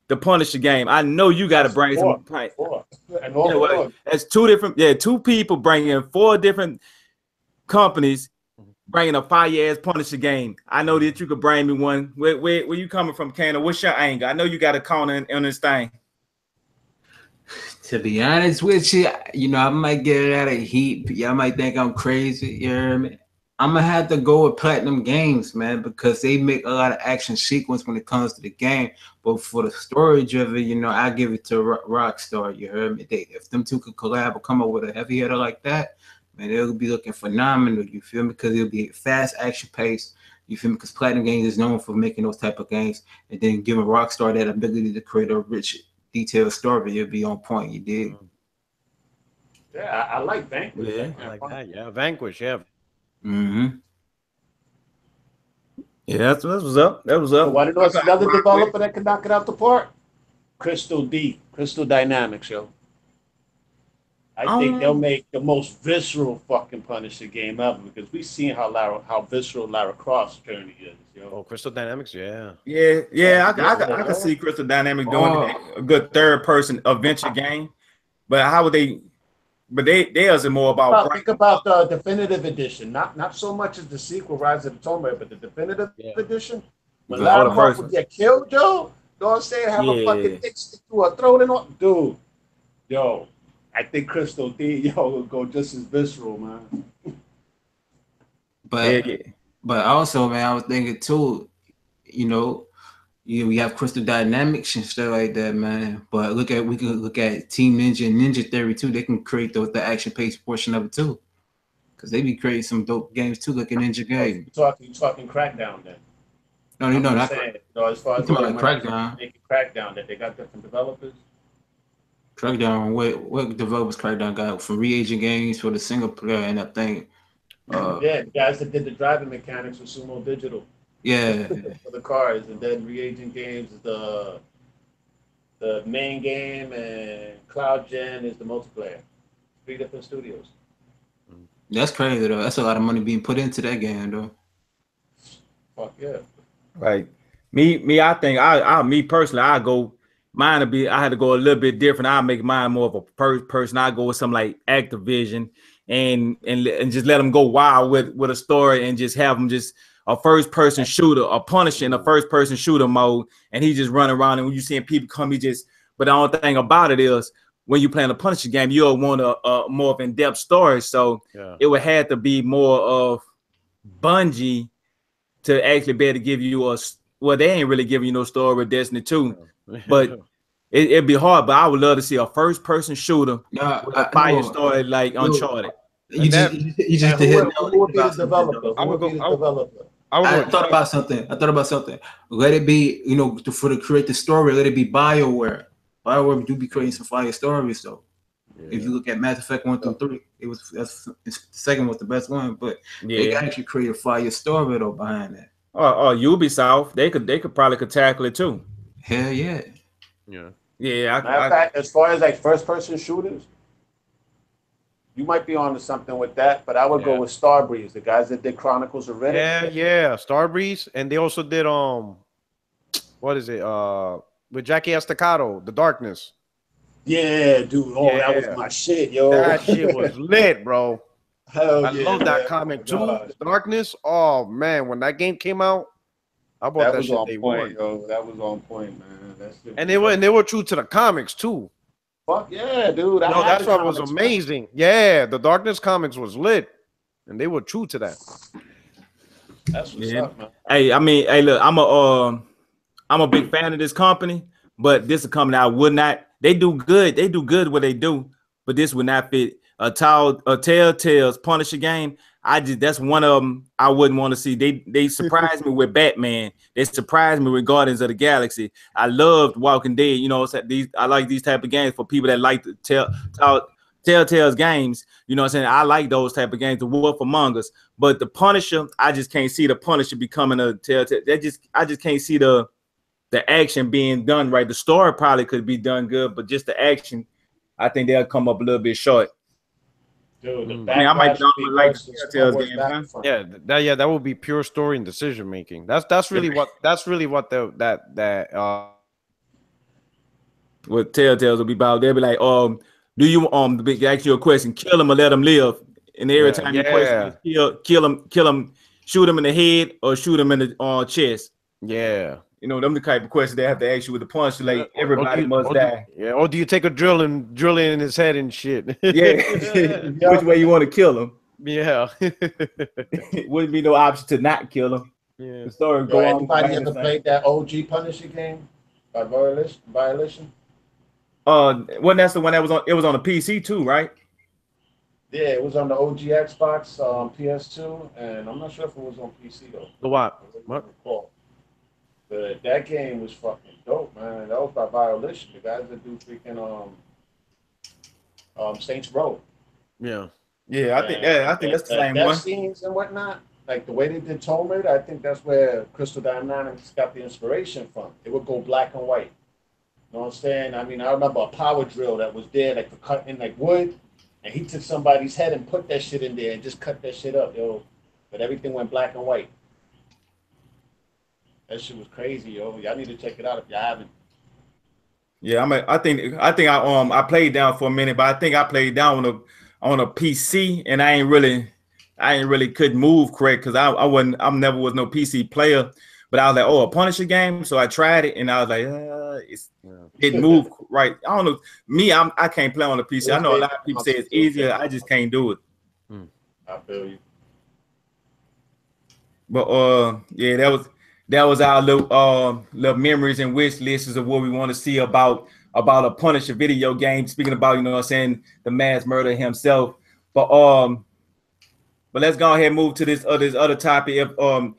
the Punisher game. I know you got to bring some. That's two people bringing 4 different companies, bringing a fire-ass Punisher game. I know that you could bring me one. Where you coming from, Kano? What's your angle? I know you got a corner in this thing. To be honest with you, I might get it out of heat. Y'all might think I'm crazy. You hear me? I'm gonna have to go with Platinum Games, man, because they make a lot of action sequence when it comes to the game. But for the story driven, you know, I give it to Rockstar. You heard me? If them two could collab or come up with a heavy hitter like that, man, it'll be looking phenomenal. You feel me? Because it'll be fast, action paced. You feel me? Because Platinum Games is known for making those type of games, and then giving Rockstar that ability to create a rich, detailed story, it'll be on point. You dig? Yeah, I like Vanquish. Yeah. I like that. Yeah, Vanquish. Yeah. Mm-hmm. Yeah, that was up. That was up. Want to know what's another developer that can knock it out the park? Crystal Dynamics, yo. I think they'll make the most visceral fucking Punisher game ever because we've seen how visceral Lara Croft's journey is, yo. Oh, Crystal Dynamics. Yeah. Yeah. I can see Crystal Dynamics doing a good third person adventure game, but how would they? But theirs are more about. Think about the definitive edition, not so much as the sequel, Rise of the Tomb Raider, but the definitive edition. When Lara Croft would get killed, yo, you know what I'm saying? Have a fucking dick stick to her throat and all, dude. Yo, I think Crystal D, will go just as visceral, man. But also, man, I was thinking too, you know, we have Crystal Dynamics and stuff like that, man. But we can look at Team Ninja and Ninja Theory too. They can create the action paced portion of it too, because they be creating some dope games too, like a Ninja game. You talking Crackdown then? No, not no. As far as like Crackdown, making Crackdown, that they got different developers. Crackdown, what developers Crackdown got from Reagent Games for the single player and I think. The guys that did the driving mechanics for Sumo Digital. Yeah, for the cars, and then Reagent Games is the main game, and CloudGen is the multiplayer. 3 different studios. That's crazy though. That's a lot of money being put into that game though. Fuck yeah. Right. Me. I think me personally, I go. Mine would be. I had to go a little bit different. I make mine more of a person. I go with something like Activision, and just let them go wild with a story, and just have them just. A first-person shooter, a Punisher in a first-person shooter mode, and he just running around. And when you seeing people come, he just. But the only thing about it is, when you playing a Punisher game, you'll want a more of in-depth story. So it would have to be more of Bungie to actually be able to give you a. Well, they ain't really giving you no story with Destiny 2, but it'd be hard. But I would love to see a first-person shooter with a fire story like Uncharted. You just hit the developer. I thought about something. Let it be, you know, to create the story. Let it be BioWare. BioWare do be creating some fire stories, though. Yeah. If you look at Mass Effect 1 through 3, the second was the best one, but they can actually create a fire story though behind that. Or Ubisoft, they could probably tackle it too. Hell yeah. Yeah. Matter of fact, as far as like first person shooters, you might be onto something with that, but I would go with Starbreeze, the guys that did Chronicles of Ren. Yeah, Starbreeze, and they also did what is it? With Jackie Estacado, The Darkness. Yeah, dude. Oh, that was my shit, yo. That shit was lit, bro. Hell I love that comic too. The Darkness. Oh man, when that game came out, I bought that shit day one. Yo, that was on point, man. And they were true to the comics too. Fuck yeah, dude. No, that's what was amazing. Man. Yeah, the Darkness comics was lit, and they were true to that. That's what's up, man. Hey, look, I'm a big fan of this company, but this is a company I would not. They do good. They do good what they do, but this would not fit a Telltale's Punisher game. That's one of them I wouldn't want to see. They surprised me with Batman. They surprised me with Guardians of the Galaxy. I loved Walking Dead. You know, I like these type of games for people that like to Telltale's games. You know what I'm saying? I like those type of games, The Wolf Among Us. But the Punisher, I just can't see the Punisher becoming a Telltale. I just can't see the action being done right. The story probably could be done good, but just the action, I think they'll come up a little bit short. Dude, I might like Telltale's game. That would be pure story and decision making. That's really what what Telltale's will be about. They'll be like, do you ask you a question, kill him or let him live? And every time you question is kill him, shoot him in the head or shoot him in the chest. Yeah. You know, them the type of questions they have to ask you with the punch. Like everybody must die. Or do you take a drill in his head and shit? Yeah. Which way you want to kill him? Yeah. It wouldn't be no option to not kill him. Yeah. The story Yo, go on. anybody ever played that OG Punisher game by Violation? Wasn't that's the one that was on? It was on the PC too, right? Yeah, it was on the OG Xbox, PS2, and I'm not sure if it was on PC though. The what? I really What? don't recall. But that game was fucking dope, man. That was by Violation, the guys that do freaking Saints Row. Yeah. Yeah, I think that's the same death one. scenes and whatnot, like the way they did Tomb Raider, I think that's where Crystal Dynamics got the inspiration from. It would go black and white. You know what I'm saying? I mean, I remember a power drill that was there, like for cutting like wood, and he took somebody's head and put that shit in there and just cut that shit up, yo. But everything went black and white. That shit was crazy, yo. Y'all need to check it out if y'all haven't. Yeah, I think I played down for a minute, but I think I played down on a PC, and I ain't really couldn't move correct because I never was no PC player. But I was like, oh, a Punisher game, so I tried it, and I was like, it didn't move right. I don't know. Me, I can't play on the PC. I know a lot of people say it's easier. I just can't do it. I feel you. But yeah, that was our little memories and wish lists of what we want to see about a Punisher video game. Speaking about, you know what I'm saying, the mass murderer himself. But let's go ahead and move to this other topic of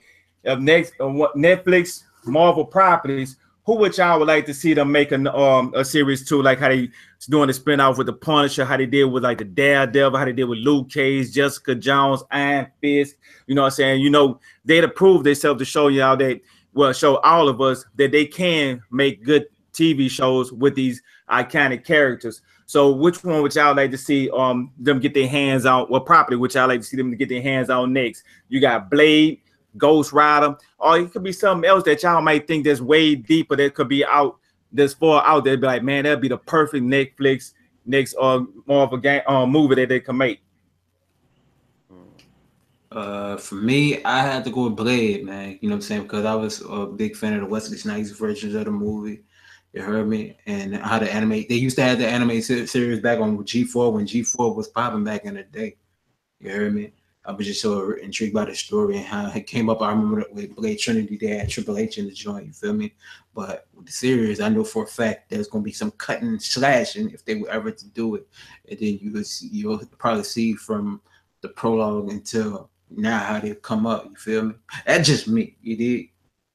next Netflix Marvel properties. Who would y'all would like to see them make a series too, like how they doing the spin-off with the Punisher, how they did with like the Daredevil, how they did with Luke Cage, Jessica Jones, Iron Fist. You know what I'm saying? You know, they'd approve themselves to show y'all that, well, show all of us that they can make good TV shows with these iconic characters. So which one would y'all like to see them get their hands on? What property would y'all like to see them to get their hands on next? You got Blade, Ghost Rider, or it could be something else that y'all might think that's way deeper that could be out, that's far out there. Be like, man, that'd be the perfect Netflix next Marvel game movie that they can make. For me, I had to go with Blade, man. You know what I'm saying? Because I was a big fan of the Wesley Snipes versions of the movie. You heard me? And how to animate. They used to have the anime series back on G4 when G4 was popping back in the day. You heard me? I was just so intrigued by the story and how it came up. I remember with Blade Trinity, they had Triple H in the joint, you feel me? But with the series, I know for a fact there's going to be some cutting and slashing if they were ever to do it. And then you'll probably see from the prologue until now how they come up, you feel me? That's just me, you did.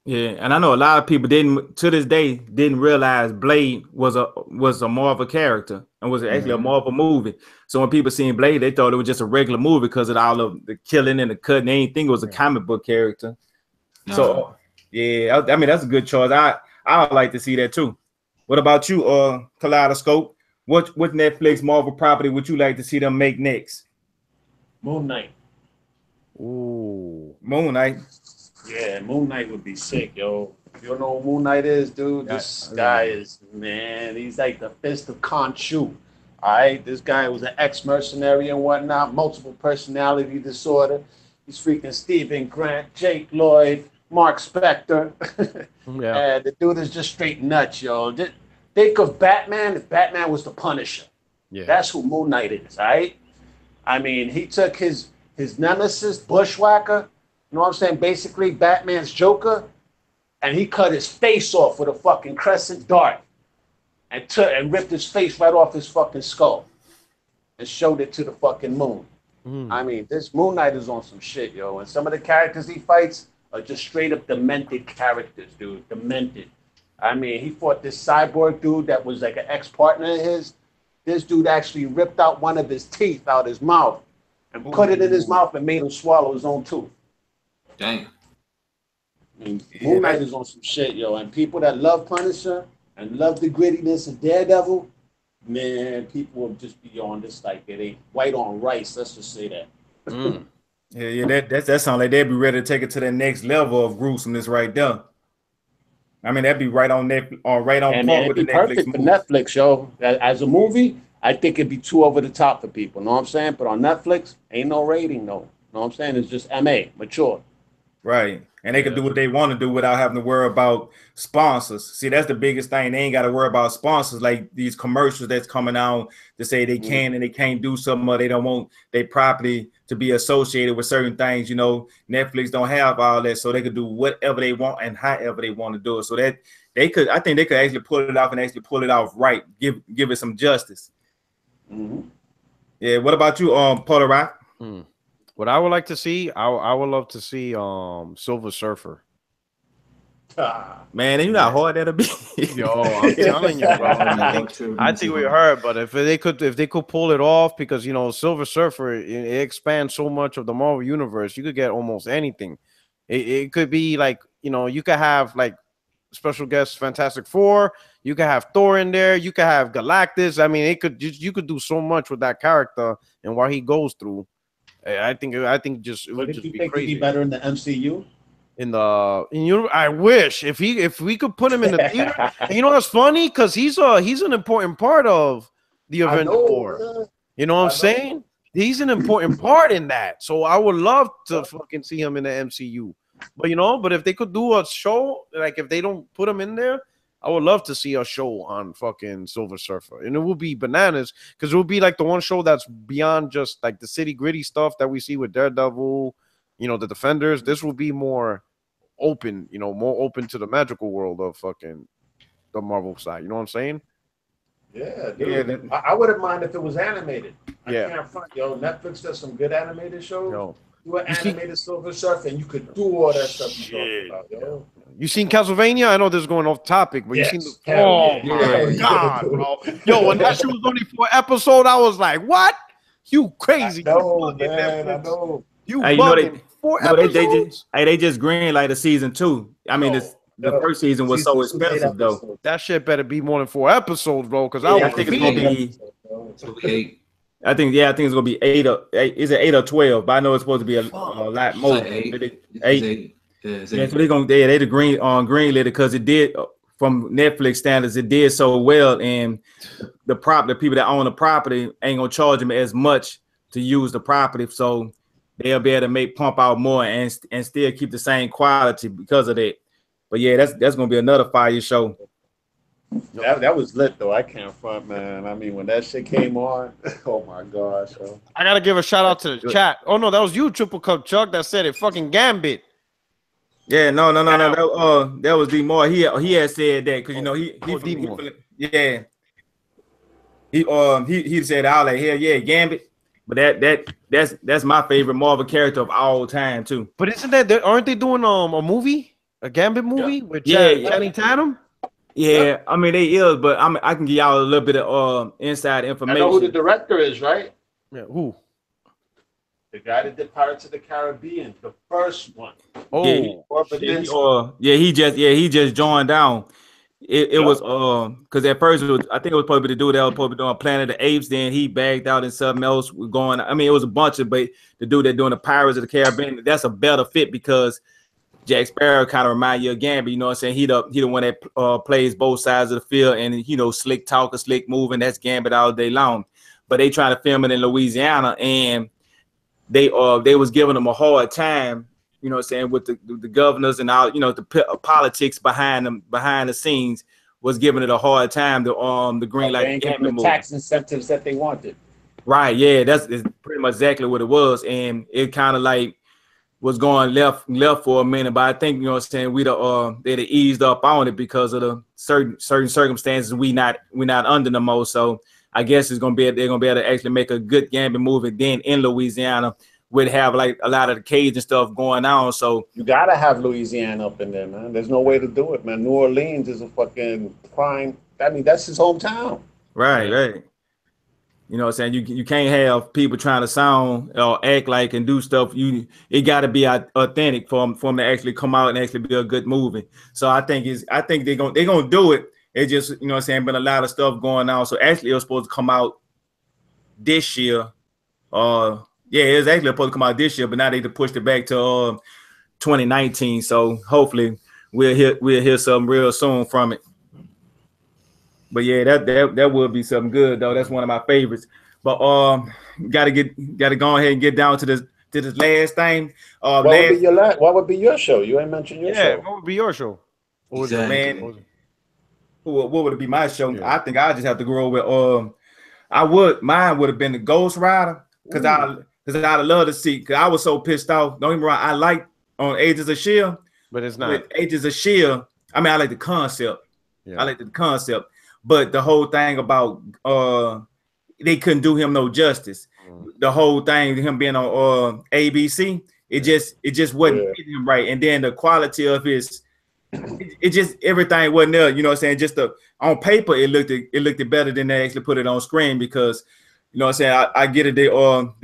Yeah, and I know a lot of people to this day didn't realize Blade was a Marvel character and was actually a Marvel movie. So when people seen Blade, they thought it was just a regular movie because of all of the killing and the cutting. They didn't think it was a comic book character. No. So yeah, I mean that's a good choice. I would like to see that too. What about you, Kaleidoscope? What Netflix Marvel property would you like to see them make next? Moon Knight. Ooh, Moon Knight. Yeah, Moon Knight would be sick, yo. If you don't know what Moon Knight is, dude, this guy is, man, he's like the fist of Khonshu. All right, this guy was an ex-mercenary and whatnot, multiple personality disorder. He's freaking Stephen Grant, Jake Lloyd, Mark Spector. Yeah. And the dude is just straight nuts, yo. Think of Batman if Batman was the Punisher. Yeah. That's who Moon Knight is, all right? I mean, he took his nemesis, Bushwhacker, you know what I'm saying? Basically, Batman's Joker, and he cut his face off with a fucking crescent dart and ripped his face right off his fucking skull and showed it to the fucking moon. I mean, this Moon Knight is on some shit, yo. And some of the characters he fights are just straight up demented characters, dude. Demented. I mean, he fought this cyborg dude that was like an ex-partner of his. This dude actually ripped out one of his teeth out his mouth and put it in his mouth and made him swallow his own tooth. Damn. I mean, Moon Knight is on some shit, yo. And people that love Punisher and love the grittiness of Daredevil, man, people will just be on this like it ain't white on rice. Let's just say that. Yeah, that sounds like they'd be ready to take it to the next level of gruesomeness right there. I mean, that'd be right on Netflix, or right on point with the Netflix perfect movie. For Netflix, yo. As a movie, I think it'd be too over the top for people. Know what I'm saying? But on Netflix, ain't no rating, no. Know what I'm saying? It's just MA, mature. Right. And they can do what they want to do without having to worry about sponsors. See, that's the biggest thing. They ain't got to worry about sponsors like these commercials that's coming out to say they can and they can't do something, or they don't want their property to be associated with certain things. You know, Netflix don't have all that, so they could do whatever they want and however they want to do it. So that they could, I think they could actually pull it off and actually pull it off right. Give it some justice. Yeah. What about you, Porter Rock? What I would like to see, I would love to see Silver Surfer. Man, you know how hard that'll be. Yo, I'm telling you, bro. I think we heard, but if they could pull it off, because you know, Silver Surfer, it expands so much of the Marvel universe. You could get almost anything. It could be like, you know, you could have like special guest Fantastic Four. You could have Thor in there. You could have Galactus. I mean, you could do so much with that character and what he goes through. I think just it would just be crazy. He'd be better in the MCU. I wish if we could put him in the theater. And you know what's funny? Because he's an important part of the Avengers War. You know what I'm saying? He's an important part in that. So I would love to fucking see him in the MCU. But if they could do a show, like if they don't put him in there, I would love to see a show on fucking Silver Surfer. And it will be bananas, because it will be like the one show that's beyond just like the city gritty stuff that we see with Daredevil, you know, the Defenders. This will be more open, you know, more open to the magical world of fucking the Marvel side. You know what I'm saying? Yeah, dude. Yeah, I wouldn't mind if it was animated. I can't front, yo. Netflix does some good animated shows. Yo. Do an animated Silver Surfer, and you could do all that stuff you talking about, yo. You seen Castlevania? I know this is going off topic, but you seen the my God, bro. Yo, when that shit was only 4 episodes, I was like, what? You crazy. I know, man. I know. You bugging. 4 episodes? They just green like the season 2. I mean, the first season was so expensive, though. That shit better be more than 4 episodes, bro, because I think it's going to be 8. I think it's gonna be 8 or 8. Is it 8 or 12? But I know it's supposed to be a lot more. Like 8. Yeah, so they the green lit because it did, from Netflix standards, it did so well, and the people that own the property ain't gonna charge them as much to use the property, so they'll be able to pump out more and still keep the same quality because of that. But yeah, that's gonna be another fire show. That was lit though. I can't front, man. I mean, when that shit came on, oh my gosh. So. I gotta give a shout out to the chat. Oh no, that was you, TripleCup Chuck, that said it. Fucking Gambit. Yeah, no. That was D Moore. He had said that because you know he said all that. Hell yeah, Gambit. But that's my favorite Marvel character of all time too. But aren't they doing a movie, a Gambit movie with Channing Tatum? Yeah, I mean they is, but I can give y'all a little bit of inside information. I know who the director is, right? Yeah, who? The guy that did Pirates of the Caribbean, the first one. He just joined down. It was because at first I think it was supposed to be the dude that was supposed to be doing Planet of the Apes. Then he bagged out and something else was going. I mean, it was a bunch of, but the dude that doing the Pirates of the Caribbean, that's a better fit because Jack Sparrow kind of remind you of Gambit, you know what I'm saying? He the one that plays both sides of the field, and you know, slick talker, slick moving. That's Gambit all day long. But they trying to film it in Louisiana, and they was giving them a hard time, you know what I'm saying, with the governors and all, you know, the politics behind the scenes was giving it a hard time. The green light Gambit movie. Tax incentives that they wanted. Right? Yeah, that's pretty much exactly what it was, and it kind of like was going left for a minute, but I think, you know what I'm saying, they'd eased up on it because of the certain circumstances we not under the most. So I guess they're gonna be able to actually make a good Gambit movie then in Louisiana, would have like a lot of the Cajun stuff going on. So you gotta have Louisiana up in there, man. There's no way to do it, man. New Orleans is a fucking prime. I mean, that's his hometown. Right. You know what I'm saying? You can't have people trying to sound or act like and do stuff. It got to be authentic for them to actually come out and actually be a good movie. So I think they're gonna do it. It just, you know what I'm saying, been a lot of stuff going on. So actually it was supposed to come out this year. It was actually supposed to come out this year, but now they pushed it back to 2019. So hopefully we'll hear something real soon from it. But yeah, that would be something good though. That's one of my favorites. But gotta go ahead and get down to to this last thing. What would be your what would be your show? You ain't mentioned your show. What would be your show? Exactly. Man, what would it be my show? Yeah. I think I just have to go with mine would have been the Ghost Rider because I'd love to see, because I was so pissed off. Don't get me wrong, I like on Agents of Shield, but it's not. with Agents of Shield. I mean, I like the concept. Yeah. I like the concept, but the whole thing about they couldn't do him no justice. The whole thing, him being on ABC, it just wasn't hitting him right. And then the quality of his, it just everything wasn't there. You know what I'm saying? Just on paper, it looked better than they actually put it on screen, because you know what I'm saying. I get it. They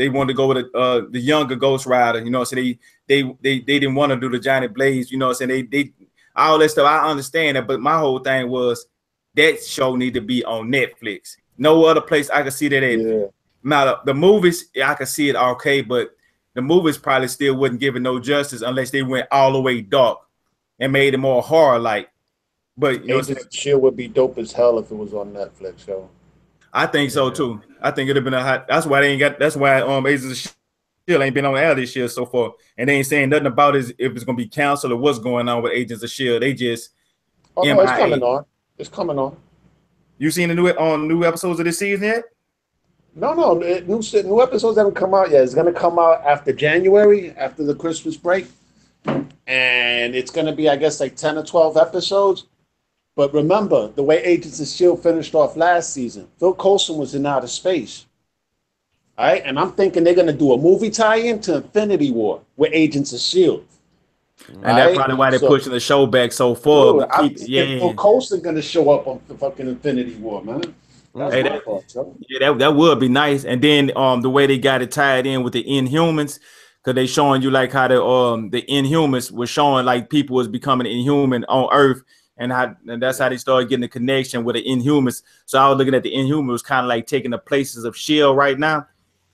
wanted to go with the younger Ghost Rider. You know what I'm saying. They didn't want to do the Johnny Blaze. You know what I'm saying. They all that stuff. I understand that, but my whole thing was that show need to be on Netflix. No other place I could see that at. Yeah. Now the movies, I could see it okay, but the movies probably still wouldn't give it no justice unless they went all the way dark and made it more horror-like. But you know, Agents of Shield would be dope as hell if it was on Netflix. So I think so too. I think it'd have been a hot. That's why they ain't got. That's why Agents of Shield ain't been on air this year so far, and they ain't saying nothing about it if it's gonna be canceled or what's going on with Agents of Shield. They just. no, it's coming on. It's coming on. You seen the new episodes of this season yet? No, new episodes haven't come out yet. It's gonna come out after January, after the Christmas break, and it's gonna be, I guess, like 10 or 12 episodes. But remember, the way Agents of Shield finished off last season, Phil Coulson was in outer space. All right, and I'm thinking they're gonna do a movie tie-in to Infinity War with Agents of Shield. And that's probably why they're pushing the show back so far. Phil Coulson gonna show up on the fucking Infinity War, man. That would be nice. And then the way they got it tied in with the Inhumans, because they showing you like how the Inhumans was showing like people was becoming inhuman on Earth, and that's how they started getting the connection with the Inhumans. So I was looking at the Inhumans kind of like taking the places of Shield right now,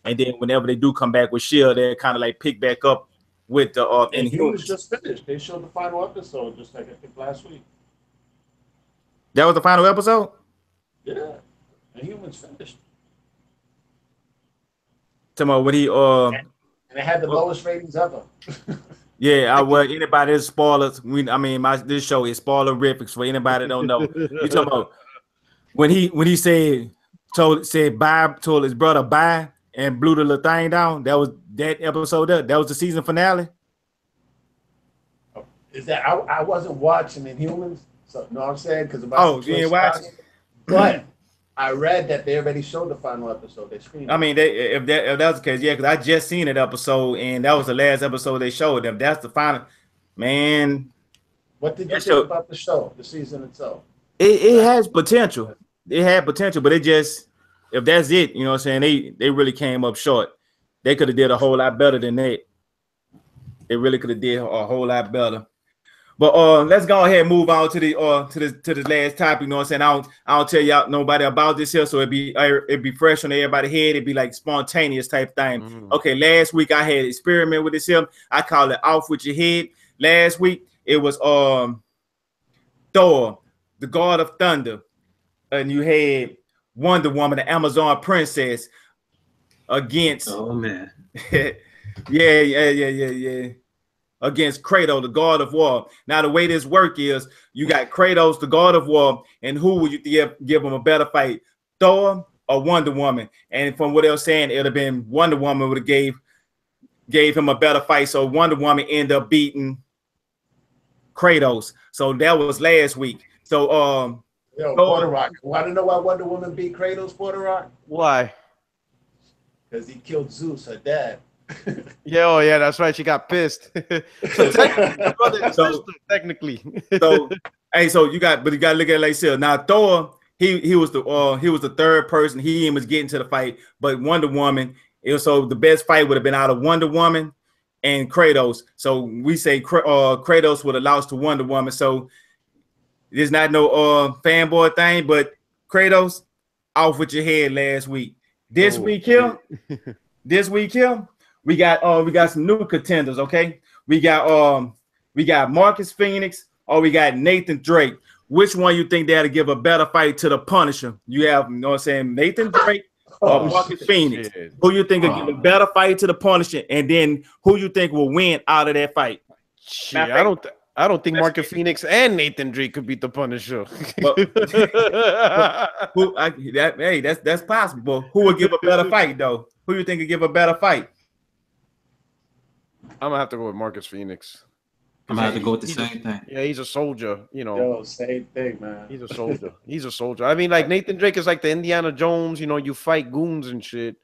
and then whenever they do come back with Shield, they kind of like pick back up with the Inhumans. Just finished. They showed the final episode just like I think last week. That was the final episode? Yeah. Inhumans finished. Tomorrow when he and it had the lowest ratings ever. Yeah, anybody that's spoilers. This show is spoilerific for anybody that don't know. You talking about when he said bye, told his brother bye, and blew the little thing down. That was that episode. That was the season finale. Is that I wasn't watching Inhumans, so you know what I'm saying? Because you ain't watching. But I read that they already showed the final episode. They screened. I mean, if that was the case, yeah, because I just seen that episode, and that was the last episode they showed them. That's the final, man. What did you think about the show, the season itself? It has potential. It had potential, but it just, if that's it, you know what I'm saying? They really came up short. They could have did a whole lot better than that. They really could have did a whole lot better. But let's go ahead and move on to this last topic. You know what I'm saying? I don't tell y'all nobody about this here, so it'd be fresh on everybody's head. It'd be like spontaneous type thing. Okay, last week I had an experiment with this here. I call it off with your head. Last week it was Thor, the God of Thunder, and you had Wonder Woman, the Amazon princess, against yeah. Against Kratos, the God of War. Now, the way this work is, you got Kratos, the God of War, and who would you give him a better fight, Thor or Wonder Woman? And from what they were saying, it would have been Wonder Woman would have gave him a better fight. So Wonder Woman ended up beating Kratos. So that was last week. So Puerto Rock. Want to know why Wonder Woman beat Kratos, Puerto Rock? Why? Because he killed Zeus, her dad. Yeah, that's right. She got pissed. Technically. So you got to look at it like this. Now Thor, he was the third person. He was getting to the fight, but Wonder Woman. So the best fight would have been out of Wonder Woman and Kratos. So we say Kratos would have lost to Wonder Woman. So there's not no fanboy thing, but Kratos off with your head last week. This week here. We got some new contenders, okay? We got Marcus Phoenix or we got Nathan Drake. Which one you think they had to give a better fight to the Punisher? You have, you know what I'm saying, Nathan Drake or Marcus Phoenix? Shit. Who you think will give a better fight to the Punisher, and then who you think will win out of that fight? Shit, I don't think Marcus Phoenix and Nathan Drake could beat the Punisher. That's possible. Who would give a better fight though? Who you think would give a better fight? I'm gonna have to go with Marcus Phoenix. I'm gonna have to go with the same thing. Yeah, he's a soldier, you know. Yo, same thing, man. He's a soldier. He's a soldier. I mean, like Nathan Drake is like the Indiana Jones, you know, you fight goons and shit.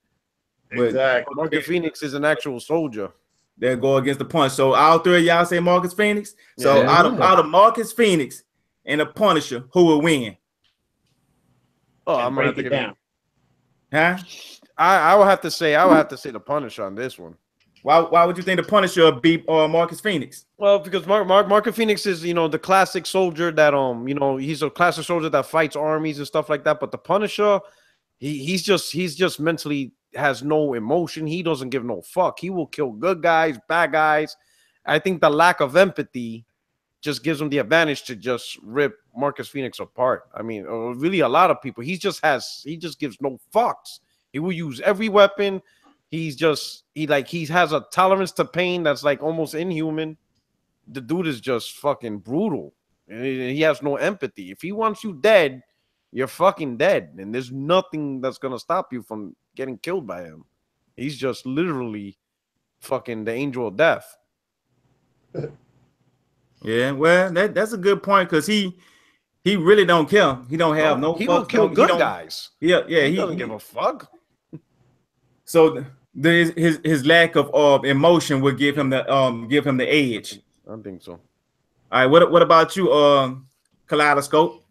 Exactly. Marcus Phoenix is an actual soldier. They'll go against the Punch. So all three of y'all say Marcus Phoenix. So Yeah. out of Marcus Phoenix and the Punisher, who will win? Oh, I'm gonna have break to it down. Huh? I would have to say the Punisher on this one. Why would you think the Punisher will beat Marcus Phoenix? Well, because Marcus Phoenix is, you know, the classic soldier that you know, he's a classic soldier that fights armies and stuff like that. But the Punisher, he's just mentally has no emotion. He doesn't give no fuck. He will kill good guys, bad guys. I think the lack of empathy just gives him the advantage to just rip Marcus Phoenix apart. I mean, really a lot of people. He just gives no fucks. He will use every weapon. He has a tolerance to pain that's like almost inhuman. The dude is just fucking brutal. And he has no empathy. If he wants you dead, you're fucking dead. And there's nothing that's gonna stop you from getting killed by him. He's just literally fucking the angel of death. Yeah, well, that's a good point because he really don't care. He don't have no. He will kill good guys. Yeah, He doesn't give a fuck. So his lack of emotion would give him the edge. I think so. All right, what about you, Kaleidoscope?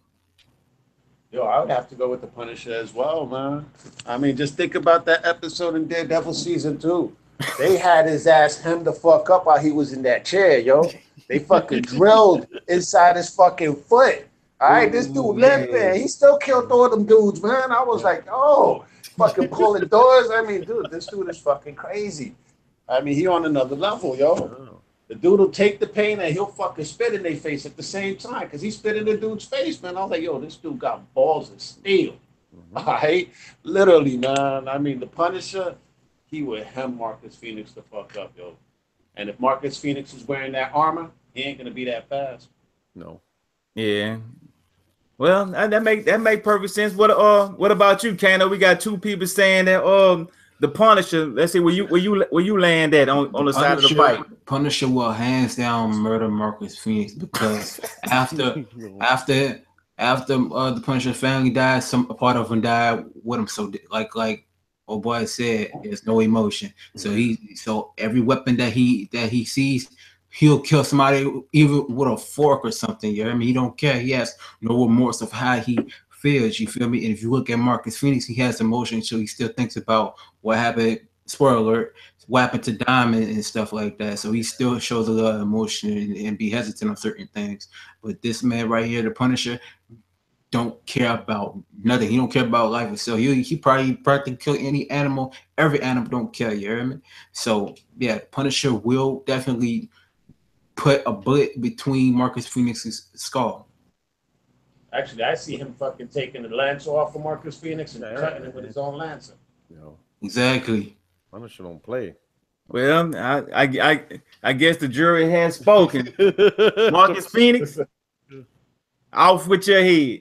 Yo, I would have to go with the Punisher as well, man. I mean, just think about that episode in Daredevil season 2. They had his ass hemmed the fuck up while he was in that chair, yo. They fucking drilled inside his fucking foot. All right, this dude limping. He still killed all them dudes, man. I was like, oh, fucking pulling doors. I mean, dude, this dude is fucking crazy. I mean, he on another level, yo. The dude will take the pain and he'll fucking spit in their face at the same time because he spit in the dude's face, man. I was like, yo, this dude got balls of steel. All right? Literally, man. I mean, the Punisher, he would hem Marcus Phoenix the fuck up, yo. And if Marcus Phoenix is wearing that armor, he ain't going to be that fast. No. Yeah. Well, that make perfect sense. What about you, Kano? We got two people saying that the Punisher. Let's see where you land at on the side of the fight. Punisher will hands down murder Marcus Phoenix because after the Punisher family died, a part of him died with him. So like old boy said, there's no emotion. So every weapon that he sees, he'll kill somebody even with a fork or something. You know what I mean? He don't care. He has no remorse of how he feels. You feel me? And if you look at Marcus Phoenix, he has emotion, so he still thinks about what happened. Spoiler alert: what happened to Diamond and stuff like that. So he still shows a lot of emotion and be hesitant on certain things. But this man right here, the Punisher, don't care about nothing. He don't care about life itself. He probably kill any animal. Every animal don't care. You hear me? So yeah, Punisher will definitely put a bullet between Marcus Phoenix's skull. Actually, I see him fucking taking the lance off of Marcus Phoenix and cutting it with his own lancer. Exactly. Punisher don't play. Well, I guess the jury has spoken. Marcus Phoenix, off with your head.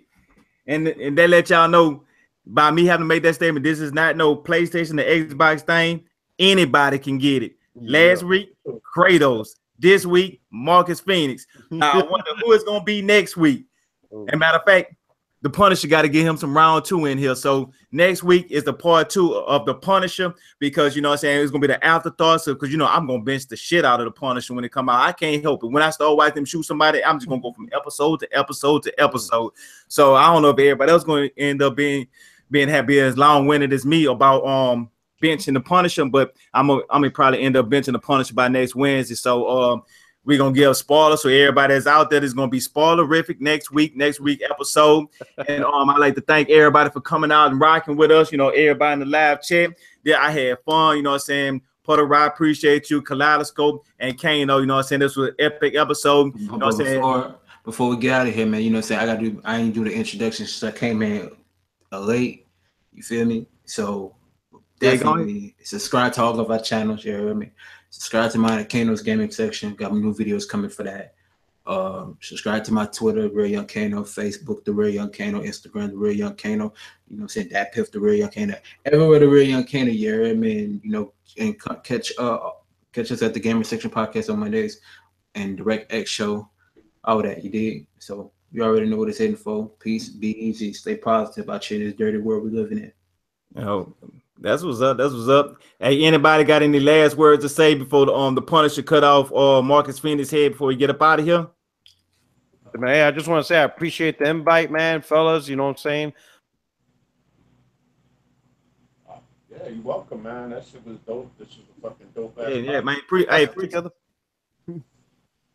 And they let y'all know by me having to make that statement, this is not no PlayStation or Xbox thing. Anybody can get it. Last week, Kratos. This week, Marcus Phoenix. Now, I wonder who it's going to be next week. And matter of fact, the Punisher got to get him some round 2 in here. So next week is the part 2 of the Punisher because, you know what I'm saying, it's going to be the afterthought. So, because, you know, I'm going to bench the shit out of the Punisher when it come out. I can't help it. When I start watching them shoot somebody, I'm just going to go from episode to episode to episode. So I don't know if everybody else going to end up being as long-winded as me about benching the Punisher, but I'm gonna probably end up benching the Punisher by next Wednesday. So we're gonna give spoilers, so everybody that's out there is gonna be spoilerific next week episode. And I'd like to thank everybody for coming out and rocking with us. You know, everybody in the live chat. Yeah, I had fun. You know what I'm saying? Puerto Rico, appreciate you, Kaleidoscope and Kano. You know what I'm saying? This was an epic episode. You know what I'm saying? Before we get out of here, man, you know what I'm saying? I ain't do the introduction since I came in late. You feel me? So Definitely subscribe to all of our channels. You hear me? Subscribe to my Kano's gaming section. Got new videos coming for that. Subscribe to my Twitter, Real Young Kano, Facebook, The Real Young Kano, Instagram, The Real Young Kano. You know what I'm saying? That Piff, The Real Young Kano. Everywhere The Real Young Kano, you hear me? And, you know, and catch us at the Gamer Section Podcast on Mondays and Direct X Show. All that, you did. So you already know what it's heading for. Peace, be easy, stay positive out here in this dirty world we're living in. Oh, that's what's up. That's what's up. Hey, anybody got any last words to say before the Punisher cut off Marcus Phoenix' head before we get up out of here? Man, I just want to say I appreciate the invite, man, fellas. You know what I'm saying? Yeah, you're welcome, man. That shit was dope. This is a fucking dope ass. Yeah, man. Together.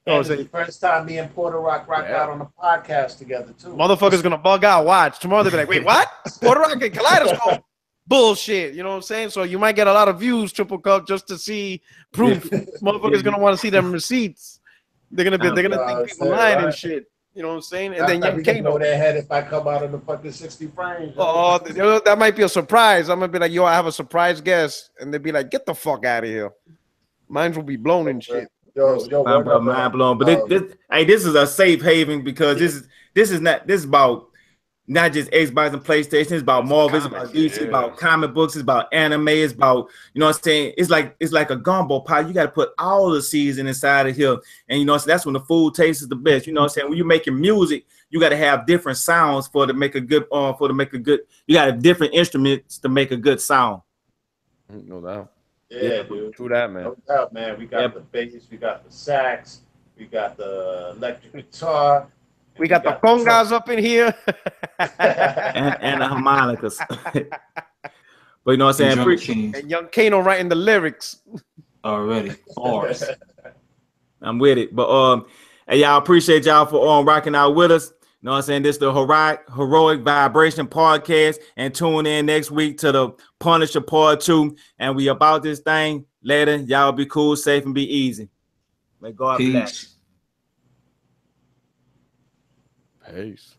It's the first time me and Porter Rock out on a podcast together too. Motherfuckers gonna bug out. Watch tomorrow. They'll be like, "Wait, what? Porter Rock and Kaleidoscope? Bullshit." You know what I'm saying? So you might get a lot of views, Triple Cup, just to see proof. Motherfuckers gonna want to see them receipts. They're gonna think people lying and shit. You know what I'm saying? And then Young Kano. Their head if I come out of the fucking 60 frames. Oh, that might be a surprise. I'm gonna be like, "Yo, I have a surprise guest," and they'd be like, "Get the fuck out of here." Mine will be blown and shit. Yo, mind blown. But this is a safe haven because this is about not just Xbox and PlayStation. It's about Marvel. It's about DC. It's about comic books. It's about anime. It's about, you know what I'm saying? It's like a gumbo pie. You got to put all the season inside of here, and you know, so that's when the food tastes the best. You know what I'm saying? When you're making music, you got to have different sounds to make a good. You got to have different instruments to make a good sound. No doubt. Yeah, dude. True that, man. No doubt, man. We got the bass, we got the sax, we got the electric guitar. We got the congas up in here. and the harmonicas. But you know what I'm saying? And Young Kano writing the lyrics. Already. Bars. I'm with it. But hey, y'all, appreciate y'all for rocking out with us. You know what I'm saying? This is the Heroic Vibration Podcast. And tune in next week to the Punisher Part 2. And we about this thing. Later, y'all be cool, safe, and be easy. May God bless. Peace.